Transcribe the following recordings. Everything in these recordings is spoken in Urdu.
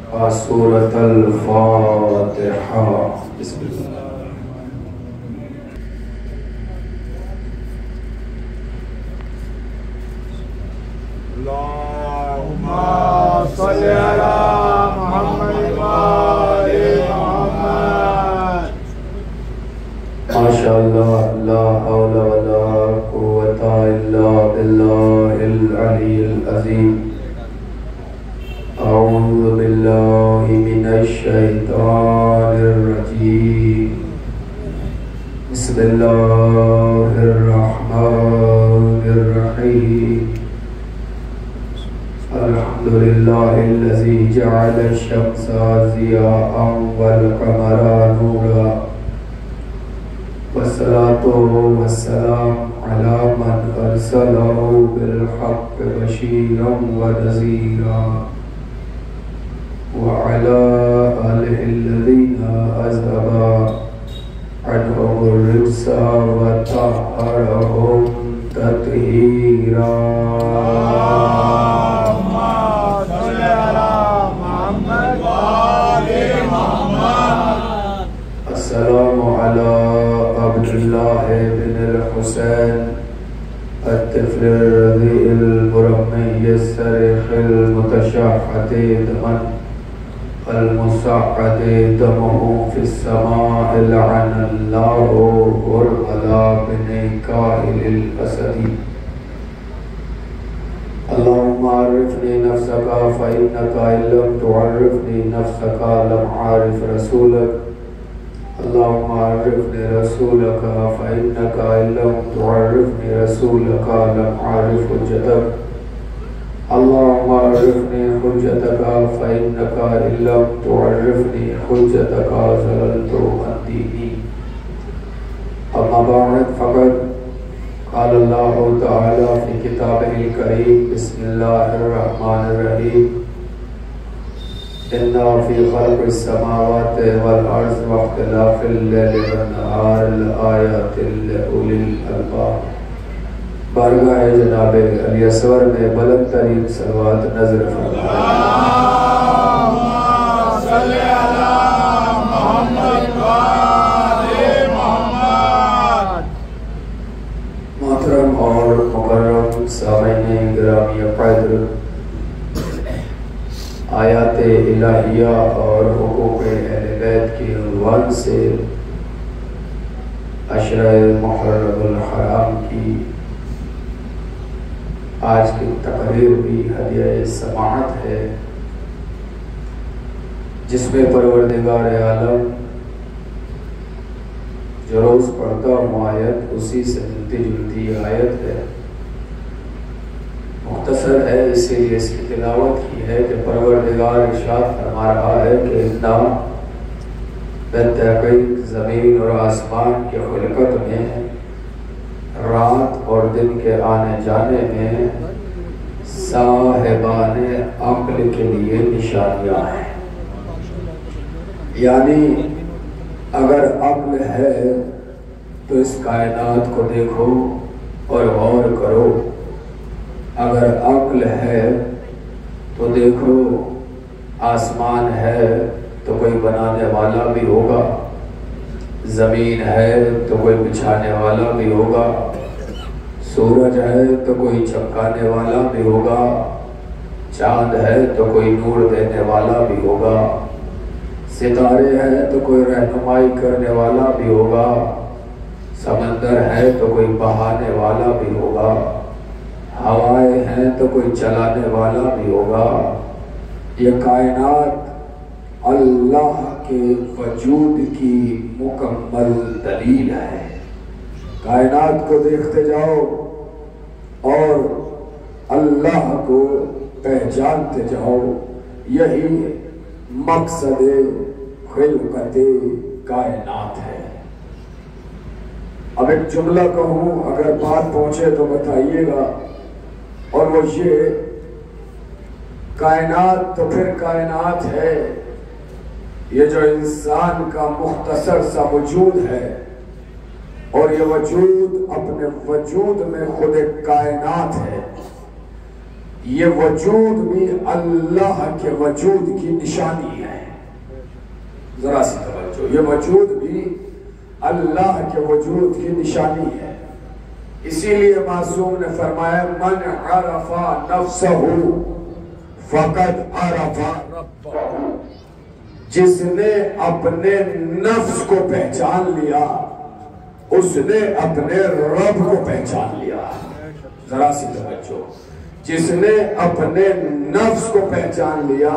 سورة الفاتحة. بسم الله. اللهم صل على محمد وآل محمد. ما شاء الله لا حول ولا قوة إلا بالله العلي العظيم. أعوذ بالله من الشيطان الرجيم. بسم الله الرحمن الرحيم. الحمد لله الذي جعل الشمس ضياء والقمر نورا، والصلاة والسلام على من أرسله بالحق بشيرا ونذيرا، وعلى آله الذين أذهب عنهم الرجس وطهرهم تطهيرا. اللهم صل على محمد وآل محمد. السلام على عبد الله بن الحسين الطفل الرضيع البرمي الصريخ المتشحط دما المصعد دمه في السماء، لعن الله هرملا بن كاهل الأسدي. اللهم عرفني نفسك فإنك إن لم تعرفني نفسك لم أعرف رسولك. اللهم عرفني رسولك فإنك إن لم تعرفني رسولك لم أعرف حجتك. اللهم عرفني حجتك فإنك إن لم تعرفني حجتك زللت عن ديني. أما بعد فقد قال الله تعالى في كتابه الكريم. بسم الله الرحمن الرحيم. إن في خلق السماوات والأرض واختلاف الليل والنهار لآيات لأولي الألباب. بارگاہ جناب علی اصغر میں بلند ترین صلوات نظر فرمائیں. اللهم صل على محمد وآل محمد. محترم اور مکرم سامعین گرامی قدر، آیات الہیہ اور حقوق اہل بیت کے عنوان سے عشرہ محرم الحرام کی آج کی تقریر بھی ہدیہ سماعت ہے، جس میں پروردگار عالم جو روز پڑھتا ہوں آیت اسی سے ملتی جلتی آیت ہے، مختصر ہے اسی لیے اس کی تلاوت کی ہے کہ پروردگار ارشاد فرما رہا ہے کہ اِنَّا بالتحقیق زمین اور آسمان کی خلقت میں، رات اور دن کے آنے جانے میں صاحبان عقل کے لیے نشانیاں ہیں. یعنی اگر عقل ہے تو اس کائنات کو دیکھو اور غور کرو. اگر عقل ہے تو دیکھو آسمان ہے تو کوئی بنانے والا بھی ہوگا، زمین ہے تو کوئی بچھانے والا بھی ہوگا، سورج ہے تو کوئی چمکانے والا بھی ہوگا، چاند ہے تو کوئی نور دینے والا بھی ہوگا، ستارے ہیں تو کوئی رہنمائی کرنے والا بھی ہوگا، سمندر ہے تو کوئی بہانے والا بھی ہوگا، ہوائیں ہیں تو کوئی چلانے والا بھی ہوگا. یہ کائنات اللہ کے وجود کی مکمل دلیل ہے. کائنات کو دیکھتے جاؤ اور اللہ کو پہچانتے جاؤ، یہی مقصد خلقت کائنات ہے. اب ایک جملہ کہوں، اگر بات پہنچے تو بتائیے گا، اور وہ یہ کائنات تو پھر کائنات ہے، یہ جو انسان کا مختصر سا وجود ہے، اور یہ وجود اپنے وجود میں خود ایک کائنات ہے. یہ وجود بھی اللہ کے وجود کی نشانی ہے. ذرا سی توجہ، یہ وجود بھی اللہ کے وجود کی نشانی ہے. اسی لیے معصوم نے فرمایا من عرف نفسہ فقد عرف ربہ، جس نے اپنے نفس کو پہچان لیا اس نے اپنے رب کو پہچان لیا. ذرا سی توجہ، جس نے اپنے نفس کو پہچان لیا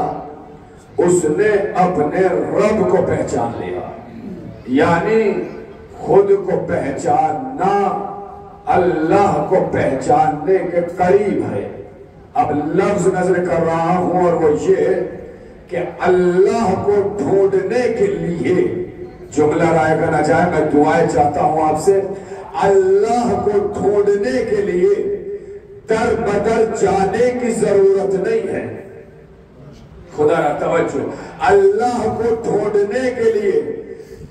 اس نے اپنے رب کو پہچان لیا. یعنی خود کو پہچاننا اللہ کو پہچاننے کے قریب ہے. اب لفظ نظر کر رہا ہوں اور وہ یہ کہ اللہ کو ڈھونڈنے کے لیے جملہ رائے کا نہ جائے، میں دعائیں چاہتا ہوں آپ سے. اللہ کو ڈھونڈنے کے لیے در بدر جانے کی ضرورت نہیں ہے. خدا را توجہ، اللہ کو ڈھونڈنے کے لیے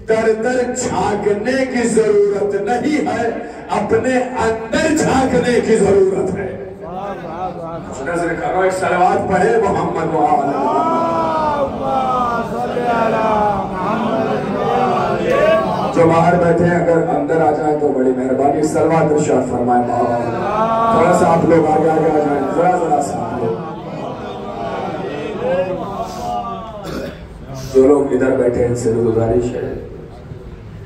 در در جھانکنے کی ضرورت نہیں ہے، اپنے اندر جھانکنے کی ضرورت ہے. نظر کرو، ایک صلوات پڑھے محمد جو باہر بیٹھے ہیں اگر اندر آ جائیں تو بڑی مہربانی. صلوات ارشاد فرمائے. تھوڑا سا آپ لوگ آگے آگے آ جائیں، ذرا سا آپ لوگ جو لوگ ادھر بیٹھے ہیں ان سے گزارش ہے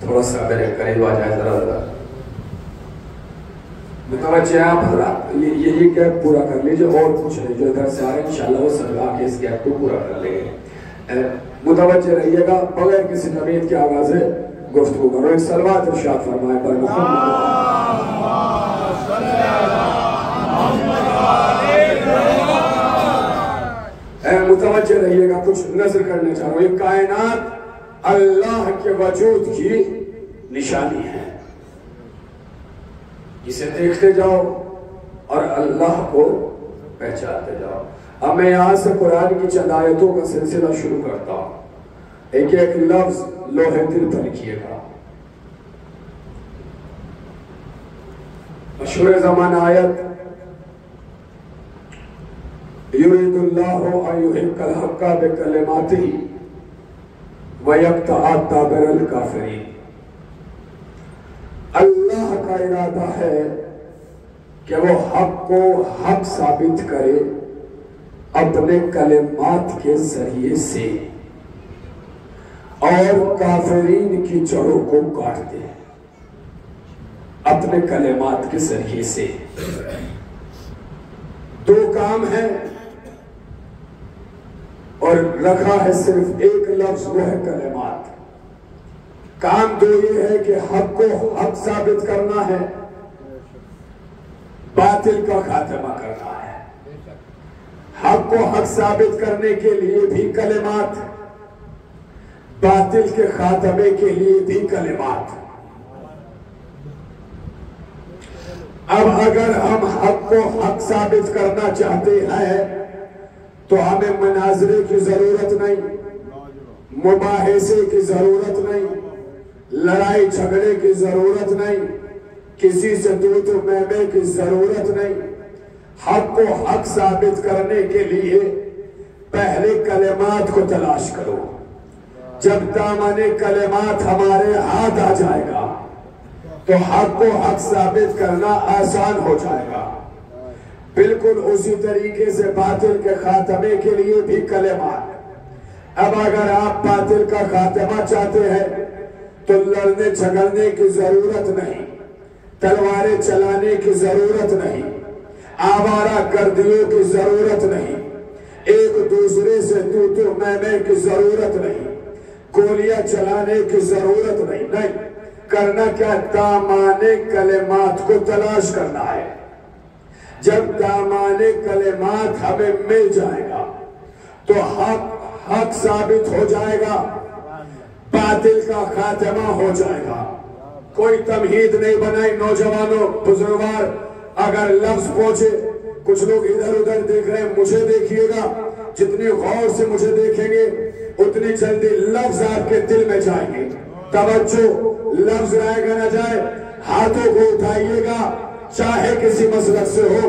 تھوڑا سا میرے قریب آ جائیں. ذرا متوجہ ہیں آپ حضرات، یہ گیپ پورا کر لیجئے اور کچھ نہیں. جو ادھر سے آئے انشاءاللہ وہ سب آ کے اس گیپ کو پورا کر لیں گے. متوجہ رہیے گا، بغیر کسی تمید کے آغاز گفتگو کرو. ایک صلوات ارشاد فرمائے پر متوجہ رہیے گا، کچھ نظر کرنے چاہوں. یہ کائنات اللہ کے وجود کی نشانی ہے. اسے دیکھتے جاؤ اور اللہ کو پہچانتے جاؤ. اب میں یہاں سے قرآن کی چند آیتوں کا سلسلہ شروع کرتا ہوں. ایک ایک لفظ لوہے دل پر لکھیے گا. مشہور زمان آیت یرید اللہ ان یحق الحق بکلماتہ ویقطع دابر الکافرین. اللہ کا ارادہ ہے کہ وہ حق کو حق ثابت کرے اپنے کلمات کے ذریعے سے اور کافرین کی جڑوں کو کاٹ دے اپنے کلمات کے ذریعے سے. دو کام ہیں اور رکھا ہے صرف ایک لفظ، وہ ہے کلمات. کام دو یہ ہے کہ حق کو حق ثابت کرنا ہے، باطل کا خاتمہ کرنا ہے. حق کو حق ثابت کرنے کے لیے بھی کلمات، باطل کے خاتمے کے لیے بھی کلمات. اب اگر ہم حق کو حق ثابت کرنا چاہتے ہیں تو ہمیں مناظرے کی ضرورت نہیں، مباحثے کی ضرورت نہیں، لڑائی جھگڑے کی ضرورت نہیں، کسی سے تو میں کی ضرورت نہیں. حق کو حق ثابت کرنے کے لیے پہلے کلمات کو تلاش کرو. جب دامن کلمات ہمارے ہاتھ آ جائے گا تو حق کو حق ثابت کرنا آسان ہو جائے گا. بالکل اسی طریقے سے باطل کے خاتمے کے لیے بھی کلمات. اب اگر آپ باطل کا خاتمہ چاہتے ہیں تو لڑنے جھگڑنے کی ضرورت نہیں، تلواریں چلانے کی ضرورت نہیں، آوارہ گردیوں کی ضرورت نہیں، ایک دوسرے سے تو میں کی ضرورت نہیں، گولیاں چلانے کی ضرورت نہیں. کرنا کیا؟ دامان کلمات کو تلاش کرنا ہے. جب دامان کلمات ہمیں مل جائے گا تو حق ثابت ہو جائے گا، باطل کا خاتمہ ہو جائے گا. کوئی تمہید نہیں بنائی. نوجوانوں، بزرگوار، اگر لفظ پہنچے، کچھ لوگ ادھر ادھر دیکھ رہے ہیں، مجھے دیکھیے گا. جتنی غور سے مجھے دیکھیں گے اتنی جلدی لفظ آپ کے دل میں جائیں گے. توجہ، لفظ رائے گا نہ جائے. ہاتھوں کو اٹھائیے گا، چاہے کسی مسلک سے ہو.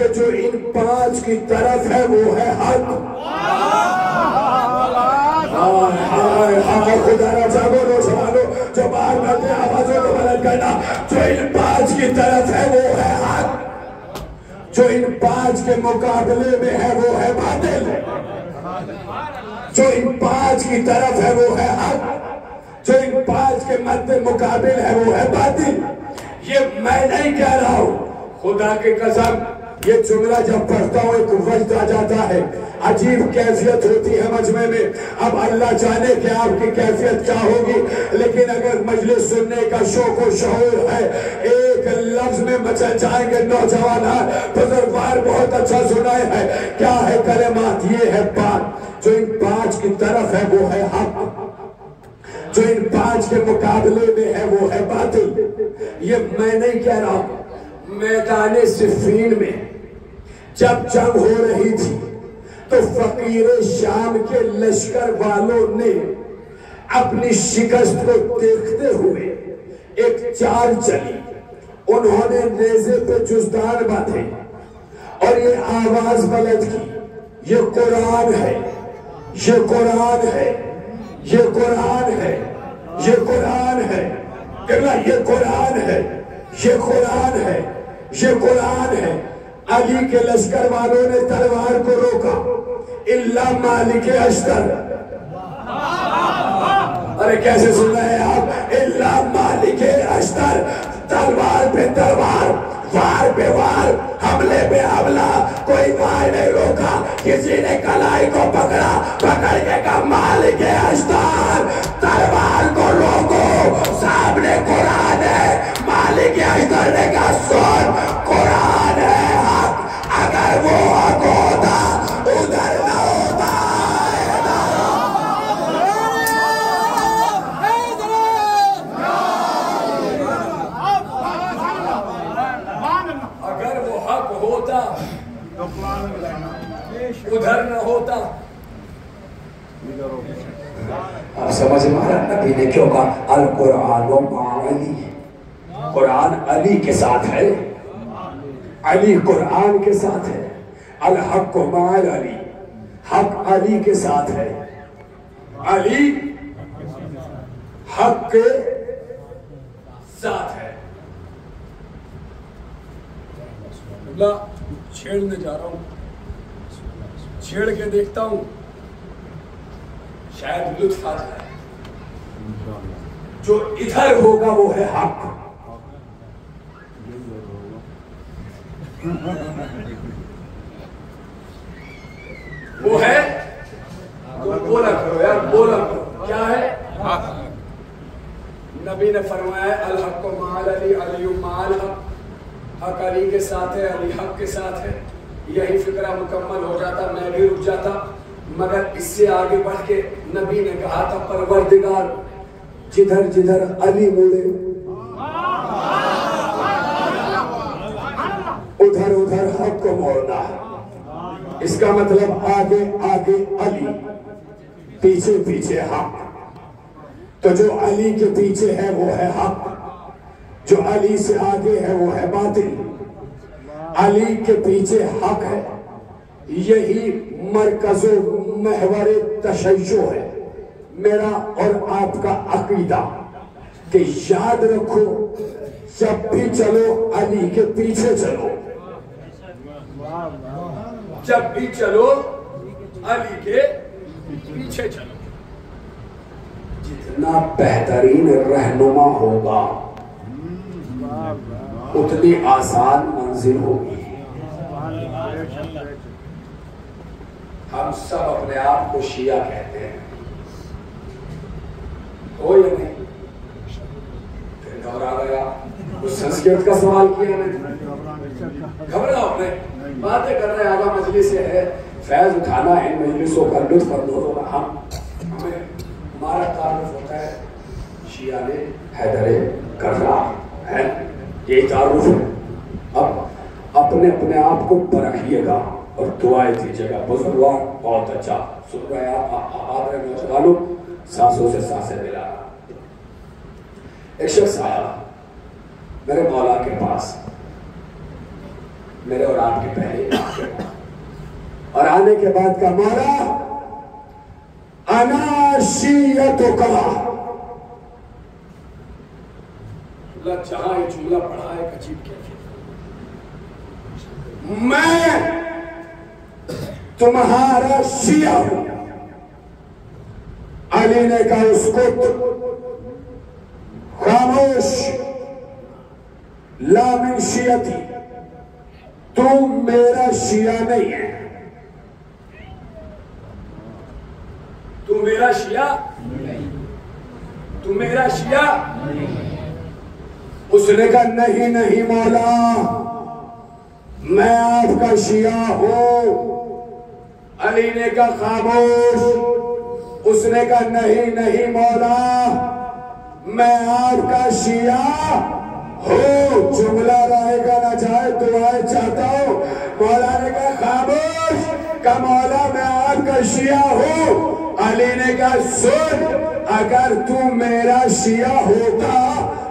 کہ جو ان 5 کی طرف ہے وہ ہے حق. خدا نہ چاہو نوجوانوں جو باہر بیٹھے آوازوں کو بلند کرنا, جو ان 5 کی طرف ہے وہ ہے حق, جو ان 5 کے مقابلے میں ہے وہ ہے باطل. جو ان 5 کی طرف ہے وہ ہے حق, جو ان 5 کے مد مقابل ہے وہ ہے باطل. یہ میں نہیں کہہ رہا ہوں, خدا کی قسم یہ جملہ جب پڑھتا ہوں ایک وجد آ جاتا ہے, عجیب کیفیت ہوتی ہے مجمع میں. اب اللہ جانے کہ آپ کی کیفیت کیا ہوگی, لیکن اگر مجلس سننے کا شوق و شعور ہے, ایک لفظ میں مچل جائیں گے نوجوان. بزرگوار بہت اچھا سنائے ہے, کیا ہے کلمات, یہ ہے بات, جو ان 5 کی طرف ہے وہ ہے حق, جو ان 5 کے مقابلے میں ہے وہ ہے باطل. یہ میں نہیں کہہ رہا ہوں. میدان صفین میں جب جنگ ہو رہی تھی تو فقیر شام کے لشکر والوں نے اپنی شکست کو دیکھتے ہوئے ایک چال چلی. انہوں نے نیزے پہ جزدان باندھے اور یہ آواز بلند کی, یہ قرآن ہے, یہ قرآن ہے, یہ قرآن ہے, یہ قرآن ہے, یہ قرآن ہے, یہ قرآن ہے, یہ قرآن ہے. علی کے لشکر والوں نے تلوار کو روکا, الا مالک اشتر. ارے کیسے سن رہے ہیں آپ, الا مالک اشتر. تلوار پہ تلوار, وار پہ وار, حملے پہ حملہ, کوئی وار نہیں روکا. کسی نے کلائی کو پکڑا, پکڑ کے کہا مالک اشتر تلوار کو روکو, سامنے قرآن ہے. مالک اشتر نے کہا سن, قرآن ہے حق, اگر وہ حق ہوتا ادھر نہ ہوتا. اگر وہ حق ہوتا ادھر نہ ہوتا. آپ سمجھ مارا نبی نے کیوں کہا القرآن مع علی, قرآن علی کے ساتھ ہے, علی قرآن کے ساتھ ہے. الحق مع علی, حق علی کے ساتھ ہے, علی حق کے ساتھ ہے. اللہ چھیڑنے جا رہا ہوں, چھیڑ کے دیکھتا ہوں, شاید لطف آ جائے. جو ادھر ہوگا وہ ہے حق, وہ ہے, بولا کرو یار, بولا کرو, کیا ہے حق. نبی نے فرمایا الحق مع علی, علی مع الحق. حق علی کے ساتھ ہے, علی حق کے ساتھ ہے. یہی فکرہ مکمل ہو جاتا, میں بھی رک جاتا, مگر اس سے آگے بڑھ کے نبی نے کہا تھا پروردگار جدھر جدھر علی مڑے ادھر ادھر حق کو موڑنا. اس کا مطلب آگے آگے علی, پیچھے پیچھے حق. تو جو علی کے پیچھے ہے وہ ہے حق, جو علی سے آگے ہے وہ ہے باطل. علی کے پیچھے حق ہے, یہی مرکز و محور تشیع ہے میرا اور آپ کا عقیدہ, کہ یاد رکھو جب بھی چلو علی کے پیچھے چلو, جب بھی چلو علی کے پیچھے چلو. جتنا بہترین رہنما ہوگا اتنی آسان منزل ہوگی. ہم سب اپنے آپ کو شیعہ کہتے ہیں, ہو یا نہیں؟ پھر گھبرا گیا, کچھ سنسکرت کا سوال کیا میں نے, گھبرا اپنے باتیں کر رہے آگا مجلس سے ہے, فیض اٹھانا ہے مجلسوں کا لطف اندوز ہونا. ہمیں ہمارا تعارف ہوتا ہے شیعہ نے حیدر کرار ہے, یہی تعارف ہے. اب اپنے آپ کو پرکھیے گا اور دعائیں دیجیے گا. بزرگوار بہت اچھا سن رہے ہیں آپ رہے نوجوانوں, سانسوں سے سانسیں ملا. ایک شخص آیا میرے مولا کے پاس, میرے اور آپ کے پہلے اور آنے کے بعد کا مولا انا شیعتک. اللہ جہاں یہ جملہ پڑھا ہے عجیب کیفیت. میں تمہارا شیعہ ہوں. علی نے کہا اسکت، خاموش، لا من شیعتی، تم میرا شیعہ نہیں ہے. تم میرا شیعہ، تم میرا شیعہ. اس نے کہا نہیں نہیں مولا، میں آپ کا شیعہ ہوں. علی نے کہا خاموش. اس نے کہا نہیں نہیں مولا، میں آپ کا شیعہ ہوں. جملہ رائے گا نہ چاہے دعائیں چاہتا ہوں. مولا نے کہا خاموش، کہ مولا میں آپ کا شیعہ ہوں. علی نے کہا سن، اگر تو میرا شیعہ ہوتا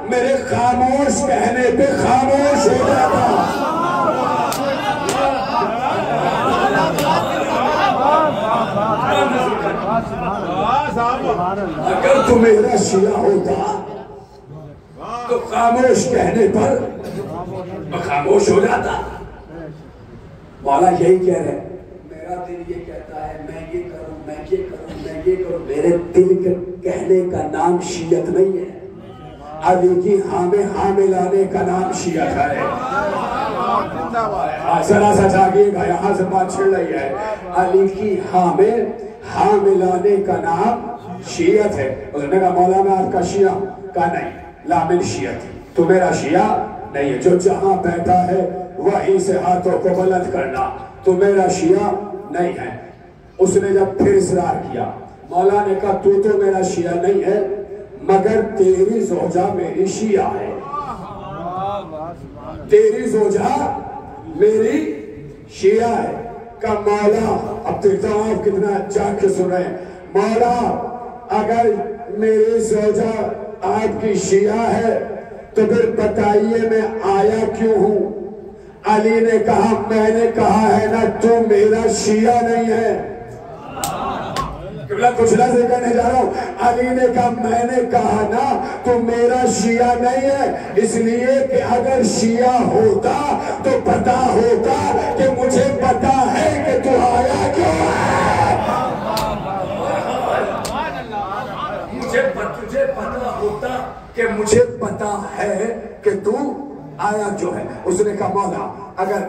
میرے خاموش کہنے پہ خاموش ہو جاتا. اگر تو میرا شیعہ ہوتا تو خاموش کہنے پر خاموش ہو جاتا. مولا یہی کہہ رہے، میرا دل یہ کہتا ہے میں یہ کروں، میں یہ کروں، میں یہ کروں. میرے دل کے کہنے کا نام شیعت نہیں ہے. علی کی ہاں میں ہاں ملانے کا نام شیعت ہے. ذرا سا جاگیے گا، یہاں سے بات چھڑ رہی ہے. علی کی ہاں میں ہاں ملانے کا نام شیعت ہے. اس نے کہا مولا میں آپ کا شیعہ. کہا نہیں، لا من شیعتی، تو میرا شیعہ نہیں ہے. جو جہاں بیٹھا ہے وہیں سے ہاتھوں کو بلند کرنا، تو میرا شیعہ نہیں ہے. اس نے جب پھر اصرار کیا، مولا نے کہا تو میرا شیعہ نہیں ہے، مگر تیری زوجہ میری شیعہ ہے. تیری زوجہ میری شیعہ ہے. کہ مولا، اب دیکھتا ہوں آپ کتنا جان کے سن رہے ہیں. مولا اگر میری زوجہ آپ کی شیعہ ہے تو پھر بتائیے میں آیا کیوں ہوں. علی نے کہا میں نے کہا ہے نا تو میرا شیعہ نہیں ہے. کچھ لفظ کہنے جا رہا ہوں. علی نے کہا میں نے کہا نا تو میرا شیعہ نہیں ہے، اس لیے کہ اگر شیعہ ہوتا تو پتا ہوتا کہ مجھے پتا ہے کہ تو آیا کیوں ہے. تجھے پتا ہوتا کہ مجھے پتا ہے کہ تو آیا جو ہے. اس نے کہا مولا اگر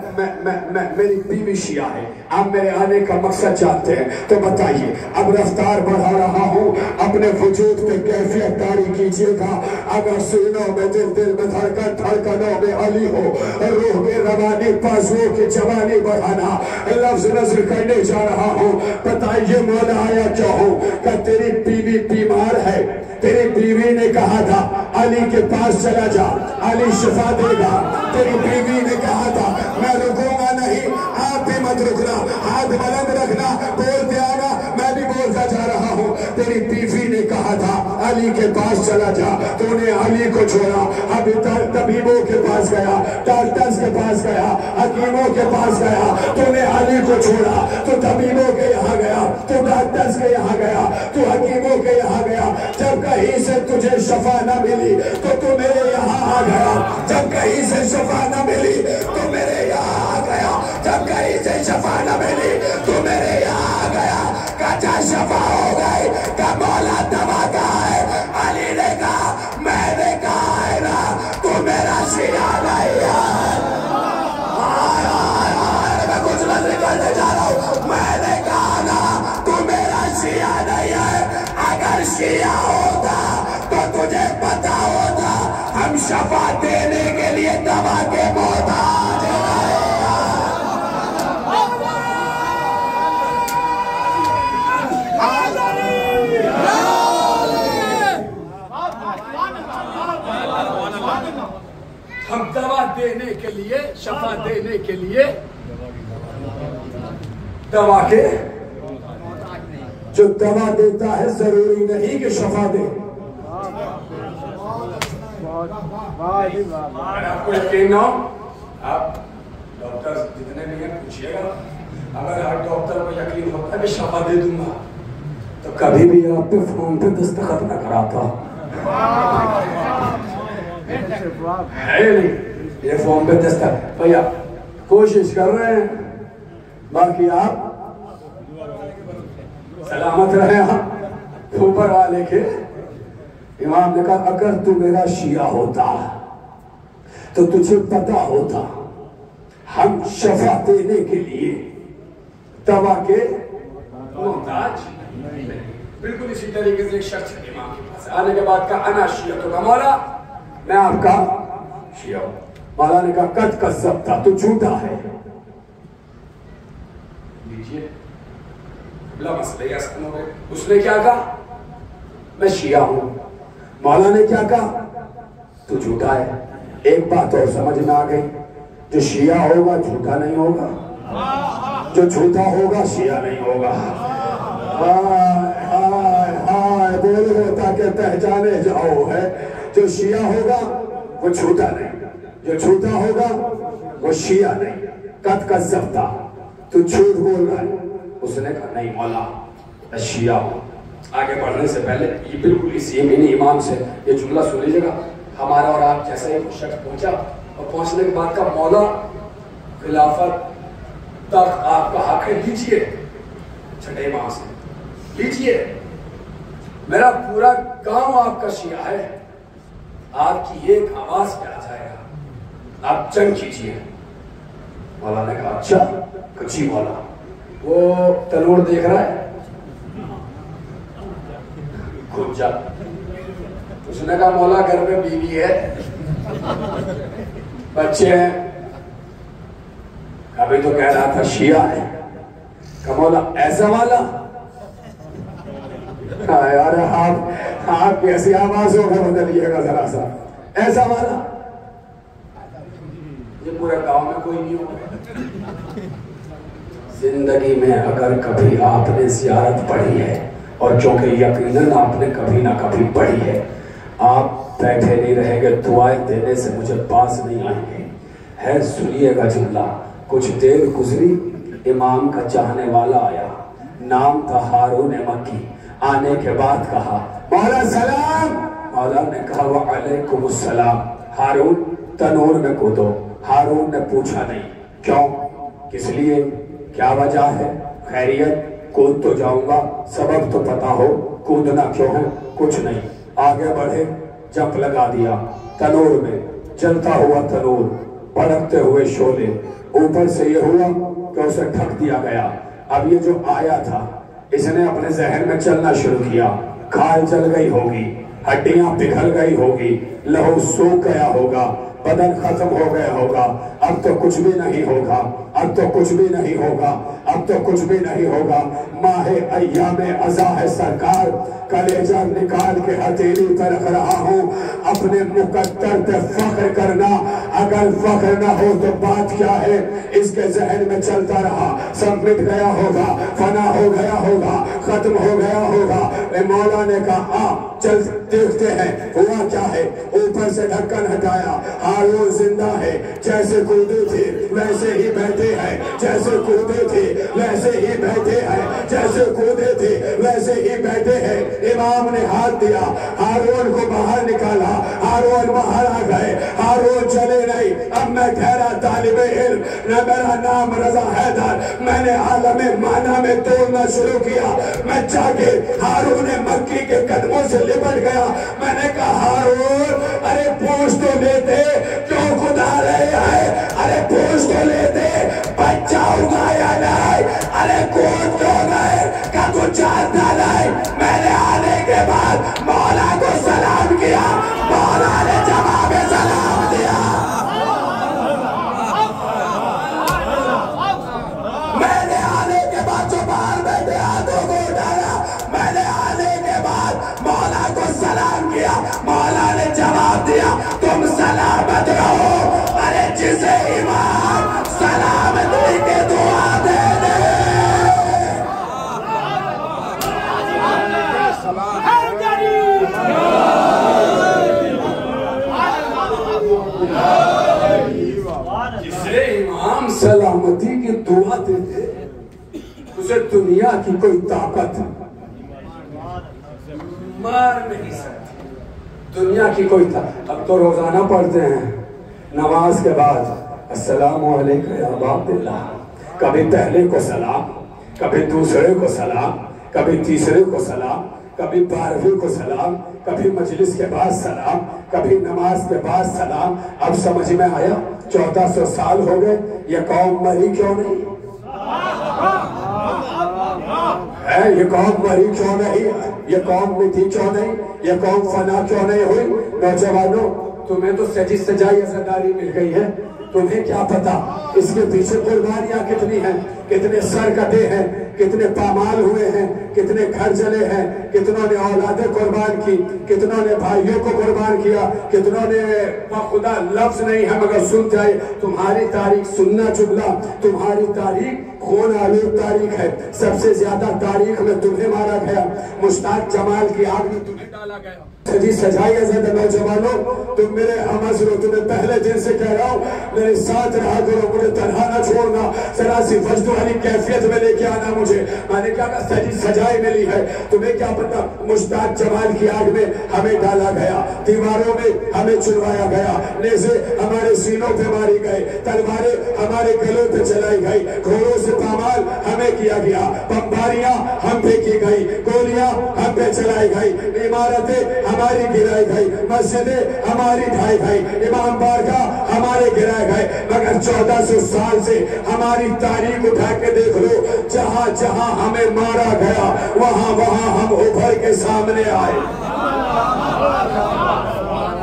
میری بیوی شیعہ ہے، آپ میرے آنے کا مقصد جانتے ہیں تو بتائیے. اب رفتار بڑھا رہا ہوں، اپنے وجود پہ کیفیت طاری کیجئے گا. اگر سینوں میں دل میں دھڑکنوں میں علی ہو، روح میں روانی بازوؤں کی جوانی بڑھانا. لفظ نظر کرنے جا رہا ہوں. بتائیے مولا آیا کیا ہوں. کہ تیری بیوی بیمار ہے، تیری بیوی نے کہا تھا علی کے پاس چلا جا، علی شفا دے گا. تیری بیوی نے کہا تھا میں رکوں گا نہیں، آپ بھی مت رکنا، ہاتھ بلند رکھنا، بولتے آنا، میں بھی بولتا جا رہا ہوں. تیری بیوی نے کہا تھا علی کے پاس چلا جا، تو نے علی کو چھوڑا. ابھی طبیبوں کے پاس گیا، ڈاکٹرز کے پاس گیا، حکیموں کے پاس گیا. تو نے علی کو چھوڑا، تو طبیبوں کے یہاں گیا، تو ڈاکٹرز کے یہاں گیا، تو حکیموں کے یہاں گیا. جب کہیں سے تجھے شفا نہ ملی تو میرے یہاں آ گیا. جب کہیں سے شفا نہ ملی تو میرے یہاں آ گیا. جب کہیں سے شفا نہ ملی تو میرے یہاں آ گیا. کہا شفا ہو گئی. کہ مولا دوا کہا ہے. علی نے کہا میں نے کہا ہے نا تو میرا شیعہ نہیں ہے. میں کچھ نظر کرنے جا رہا ہوں. میں نے کہا نا تو میرا شیعہ نہیں ہے. اگر شیعہ ہوتا تو تجھے پتا ہوتا ہم شفا دینے کے لیے دوا کے محتاج ہیں. ہم دوا دینے کے لیے، شفا دینے کے لیے دوا کے، جو دوا دیتا ہے ضروری نہیں کہ شفا دے. آپ کو یقین ہو، آپ ڈاکٹر جتنے بھی ہیں پوچھئے گا، اگر ہر ڈاکٹر کو یقین ہوتا ہے کہ شفا دے دوں گا تو کبھی بھی آپ پہ فون پہ دستخط نہ کراتا ہے نہیں. یہ فون پہ دستخط بھیا کوشش کر رہے ہیں، باقی آپ سلامت رہے. آپ اوپر والے کے امام نے کہا اگر تو میرا شیعہ ہوتا تو تجھے پتا ہوتا ہم شفا دینے کے لیے دوا کے محتاج. بالکل اسی طریقے سے ایک شخص امام کے پاس آنے کے بعد کہا انا شیعہ تو مولا میں آپ کا شیعہ ہوں. مولا نے کہا قد کذبتا تو جھوٹا ہے. لیجئے بلا مسئلہ آسان ہو گئے. اس نے کیا کہا میں شیعہ ہوں. مولا نے کیا کہا تو جھوٹا ہے. ایک بات اور سمجھ میں آ گئی، جو شیعہ ہوگا جھوٹا نہیں ہوگا، جو جھوٹا ہوگا شیعہ نہیں ہوگا. بولو تاکہ پہچانے جاؤ ہے. جو شیعہ ہوگا وہ جھوٹا نہیں، جو جھوٹا ہوگا وہ شیعہ نہیں. قد کذبتا تو جھوٹ بول رہا ہے. اس نے کہا نہیں مولا میں شیعہ ہوں. آگے بڑھنے سے پہلے یہ بالکل اس یمینی امام سے یہ جملہ سن لیجیے گا. ہمارا اور آپ جیسا ہی وہ شخص پہنچا اور پہنچنے کے بعد کا مولا خلافت تک آپ کا حق ہے، لیجئے. چھٹے امام سے لیجئے، میرا پورا گاؤں آپ کا شیعہ ہے، آپ کی ایک آواز پہ آ جائے گا، آپ جنگ کیجئے. مولا نے کہا اچھا کچھی مولا. وہ تنور دیکھ رہا ہے کھود جا. اس نے کہا مولا گھر میں بیوی ہے بچے ہیں. ابھی تو کہہ رہا تھا شیعہ ہے. کہ مولا ایسا والا یار آپ کیسی آوازوں کو بدلیے گا ذرا سا. ایسا والا یہ پورے گاؤں میں کوئی نہیں ہوگا. زندگی میں اگر کبھی آپ نے زیارت پڑھی ہے، اور چونکہ یقیناً آپ نے کبھی نہ کبھی پڑھی ہے، آپ بیٹھے نہیں رہیں گے، دعائیں دینے سے مجھے پاس نہیں آئیں گے. ہے سنیے گا جملہ. کچھ دیر گزری، امام کا چاہنے والا آیا، نام تھا ہارون مکی. آنے کے بعد کہا مولا سلام. مولا نے کہا وعلیکم السلام. ہارون تنور میں کودو. ہارون نے پوچھا نہیں کیوں، کس لیے، کیا وجہ ہے، خیریت. کود تو جاؤں گا، سبب تو پتا ہو، کودنا کیوں ہے. کچھ نہیں. آگے بڑھے، جمپ لگا دیا تنور میں. جلتا ہوا تنور، بھڑکتے ہوئے شعلے. اوپر سے یہ ہوا کہ اسے ڈھک دیا گیا. اب یہ جو آیا تھا اس نے اپنے ذہن میں چلنا شروع کیا. کھال چل گئی ہوگی، ہڈیاں پگھل گئی ہوگی، لہو سوکھ گیا ہوگا، بدن ختم ہو گیا ہوگا. اب تو کچھ بھی نہیں ہوگا، اب تو کچھ بھی نہیں ہوگا، اب تو کچھ بھی نہیں ہوگا. ماہ ایام ازا ہے سرکار، کلیجہ نکال کے ہتھیلی پر رکھ رہا ہوں. اپنے مقدر پہ فخر کرنا، اگر فخر نہ ہو تو بات کیا ہے. اس کے ذہن میں چلتا رہا. سب مٹ گیا ہوگا، فنا ہو گیا ہوگا، ختم ہو گیا ہوگا. مولا نے کہا چل دیکھتے ہیں ہوا کیا ہے. اوپر سے ڈھکن ہٹایا. ہارون زندہ ہے. جیسے کودے تھے ویسے ہی بیٹھے ہیں، جیسے کودے تھے ویسے ہی بیٹھے ہیں، جیسے کودے تھے ویسے ہی بیٹھے ہیں. امام نے ہاتھ دیا، ہارون کو باہر نکالا. ہارون باہر آ گئے. ہارون چلے نہیں. اب میں ٹھہرا طالب علم، نہ میرا نام رضا حیدر. میں نے عالم معنی میں توڑنا شروع کیا. میں جاگے ہارون مکی کے قدموں سے لپٹ گیا. میں نے کہا ہارون ارے پوچھ تو لیتے کیوں خدا رہے ہیں. ارے پوچھ تو لیتے بچہ ہوگا یا نہیں. ارے کون تو گئے کہ تو جانتا نہیں. میں نے آنے کے بعد مولا کو سلام کیا. مولا نے جواب سلام دیا. میں نے آنے کے بعد جو باہر بیٹھے ہاتھوں کو اٹھایا. میں نے آنے کے بعد مولا کو سلام کیا. مولا نے جواب دیا تم سلامت رہو. ارے جسے امام سلامتی کے دعا دے دے. جسے امام فرماتے تھے اسے دنیا کی کوئی طاقت مار نہیں سکتی، دنیا کی کوئی طاقت۔ اب تو روزانہ پڑھتے ہیں نماز کے بعد السلام علیکم یا ابا عبداللہ، کبھی پہلے کو سلام، کبھی دوسرے کو سلام، کبھی تیسرے کو سلام، کبھی 12ویں کو سلام، کبھی مجلس کے بعد سلام، کبھی نماز کے بعد سلام۔ اب سمجھ میں آیا 1400 سال ہو گئے، یہ قوم مری کیوں نہیں ہے؟ یہ قوم مری کیوں نہیں؟ یہ قوم مٹی کیوں نہیں؟ یہ قوم فنا کیوں نہیں ہوئی؟ نوجوانوں، تمہیں تو سجی سجائی عزاداری مل گئی ہے، تمہیں کیا پتا اس کے پیچھے قربانیاں کتنی ہیں، کتنے سر کٹے ہیں، کتنے پامال ہوئے ہیں، کتنے گھر جلے ہیں، کتنوں نے اولادیں قربان کی، کتنوں نے بھائیوں کو قربان کیا، کتنوں نے خدا لفظ نہیں ہے مگر سن جائے۔ تمہاری تاریخ سننا جملہ، تمہاری تاریخ خون آلود تاریخ ہے۔ سب سے زیادہ تاریخ میں تمہیں مارا گیا، مشتاق جمال کی آگ میں تمہیں ڈالا گیا۔ سجی سجائی عزت نوجوانوں، تم میرے ہم عزرو، تمہیں پہلے دن سے کہہ رہا ہوں میرے ساتھ رہا کرو، مجھے تنہا نہ چھوڑنا، ذرا سی وجد والی کیفیت میں لے کے آنا مجھے۔ میں نے کہا کہ سجی سجائی ملی ہے، تمہیں کیا پتا مشتاق جمال کی آگ میں ہمیں ڈالا گیا، دیواروں میں ہمیں چنوایا گیا، نیزے ہمارے سینوں پہ ماری گئے، تلواریں ہمارے گلوں پہ چلائی گئی، گھوڑوں سے پامال ہمیں کیا گیا، بمباریاں ہم پہ کی گئی، گولیاں ہم پہ چلائی گئی، عمارتیں ہماری گرائی گئی، مسجدیں ہماری ڈھائی گئی، امام بارگاہ ہمارے گرائے گئے، مگر 1400 سال سے ہماری تاریخ اٹھا کے دیکھ لو، جہاں جہاں ہمیں مارا گیا وہاں وہاں ہم ابھر کے سامنے آئے،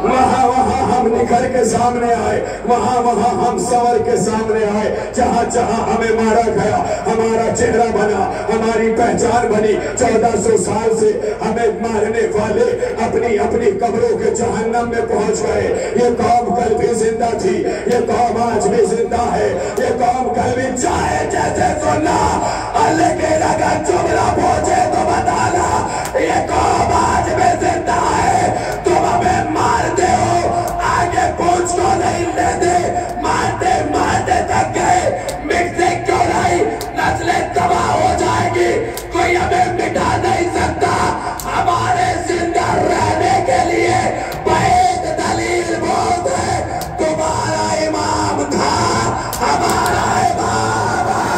وہاں وہاں ہم نکھر کے سامنے آئے، وہاں وہاں ہم سور کے سامنے آئے، جہاں جہاں ہمیں مارا گیا ہمارا چہرہ بنا، ہماری پہچان بنی۔ 1400 سال سے ہمیں مارنے والے اپنی اپنی قبروں کے جہنم میں پہنچ گئے۔ یہ قوم کل بھی زندہ تھی، یہ قوم آج بھی زندہ ہے، یہ قوم کل بھی چاہے جیسے سننا، لیکن اگر جملہ پہنچے تو بتانا، یہ قوم آج بھی زندہ ہے۔ تم ہمیں مارتے ہو، آگے پوچھ کو نہیں لیتے، مارتے مارتے تک گئے، مٹتے کیوں نہیں؟ نسلیں تباہ ہو جائے گی، کوئی ہمیں مٹا نہیں سکتا۔ ہمارے زندہ رہنے کے لیے ایک دلیل بہت ہے، تمہارا امام تھا، ہمارا امام ہے۔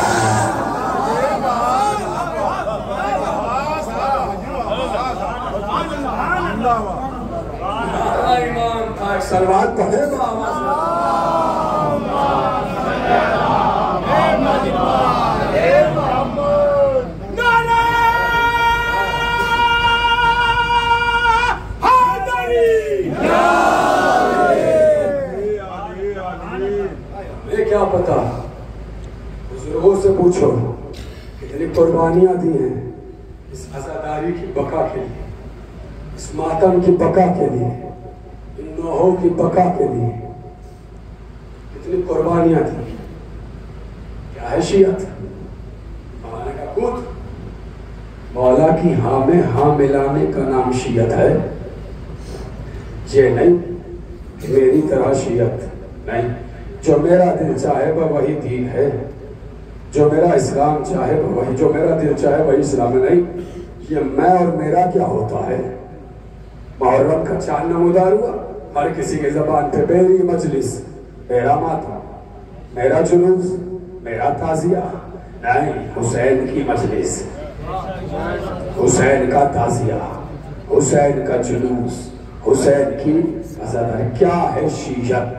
ہمارا امام تھا، ایک سلوات پڑھے تو آواز کیا پتا، بزرگوں سے پوچھو کتنی قربانیاں دی ہیں اس عزاداری کی بقا کے لیے، اس ماتم کی بقا کے لیے، ان نوحوں کی بقا کے لیے کتنی قربانیاں دی۔ کیا ہے شیعت؟ مولانا کا خود مولا کی ہاں میں ہاں ملانے کا نام شیعت ہے۔ یہ نہیں کہ میری طرح شیعت نہیں، جو میرا دل چاہے وہی دین ہے، جو میرا اسلام چاہے وہی، جو میرا دل چاہے وہی اسلام ہے۔ نہیں، یہ میں اور میرا کیا ہوتا ہے؟ محرم کا چاند نمودار ہوا، ہر کسی کی زبان پہ میری مجلس، میرا ماتم، میرا جلوس، میرا تعزیہ۔ نہیں، حسین کی مجلس، حسین کا تعزیہ، حسین کا جلوس، حسین کی عزاداری۔ کیا ہے شیعت؟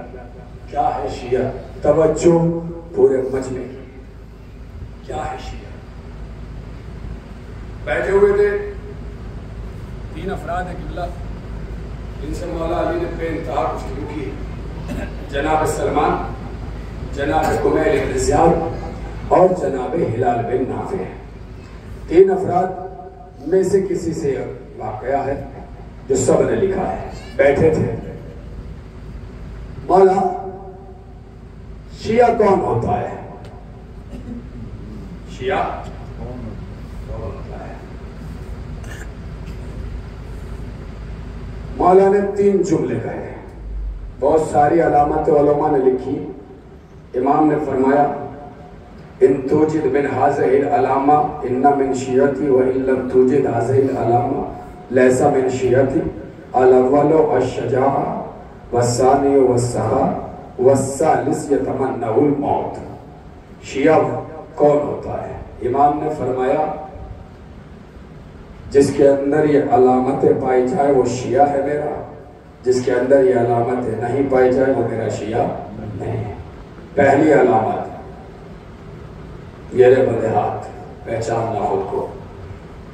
کیا ہے شیعت؟ توجہ پورے مجمع کی، کیا ہے شیعت؟ بیٹھے ہوئے تھے 3 افراد قبلہ، ان سے مولا علی نے بے انتہا گفتگو کی، جناب سلمان، جناب کمیل بن زیاد اور جناب ہلال بن نافع۔ 3 افراد میں سے کسی سے واقعہ ہے جو سب نے لکھا ہے۔ بیٹھے تھے، مولا شیعہ کون ہوتا ہے؟ شیعہ کون ہوتا ہے؟ مولا نے 3 جملے کہے، بہت ساری علامات علماء نے لکھی۔ امام نے فرمایا ان توجد من هذه العلامة ان من شیعتی وان لم توجد هذه العلامة ليس من شیعتی الاول الشجاعة والثانی والسخاء والثالث يتمنى الموت. شیعہ کون ہوتا ہے؟ امام نے فرمایا جس کے اندر یہ علامتیں پائی جائے وہ شیعہ ہے میرا، جس کے اندر یہ علامتیں نہیں پائی جائے وہ میرا شیعہ نہیں ہے. پہلی علامت گیرے بندے ہاتھ پہچاننا خود کو.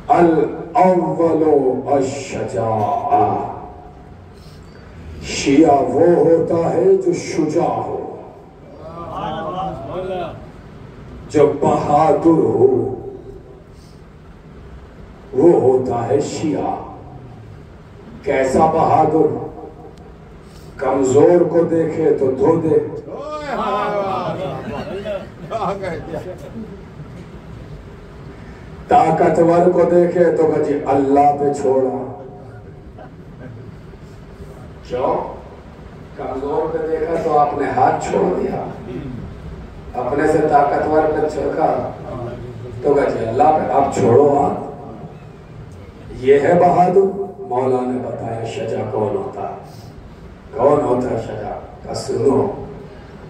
الاول الشجاعہ، شیعہ وہ ہوتا ہے جو شجاع ہو، جو بہادر ہو، وہ ہوتا ہے شیعہ. کیسا بہادر؟ کمزور کو دیکھے تو دھو دے، طاقتور کو دیکھے تو جی اللہ پہ چھوڑا. کیوں؟ کمزور پہ دیکھا تو آپ نے ہاتھ چھوڑ دیا، اپنے سے طاقتور پہ چھڑکا تو جی اللہ پہ اب چھوڑو ہاتھ. یہ ہے بہادر. مولا نے بتایا شجاع کون ہوتا ہے. کون ہوتا ہے شجاع؟ کا سنو،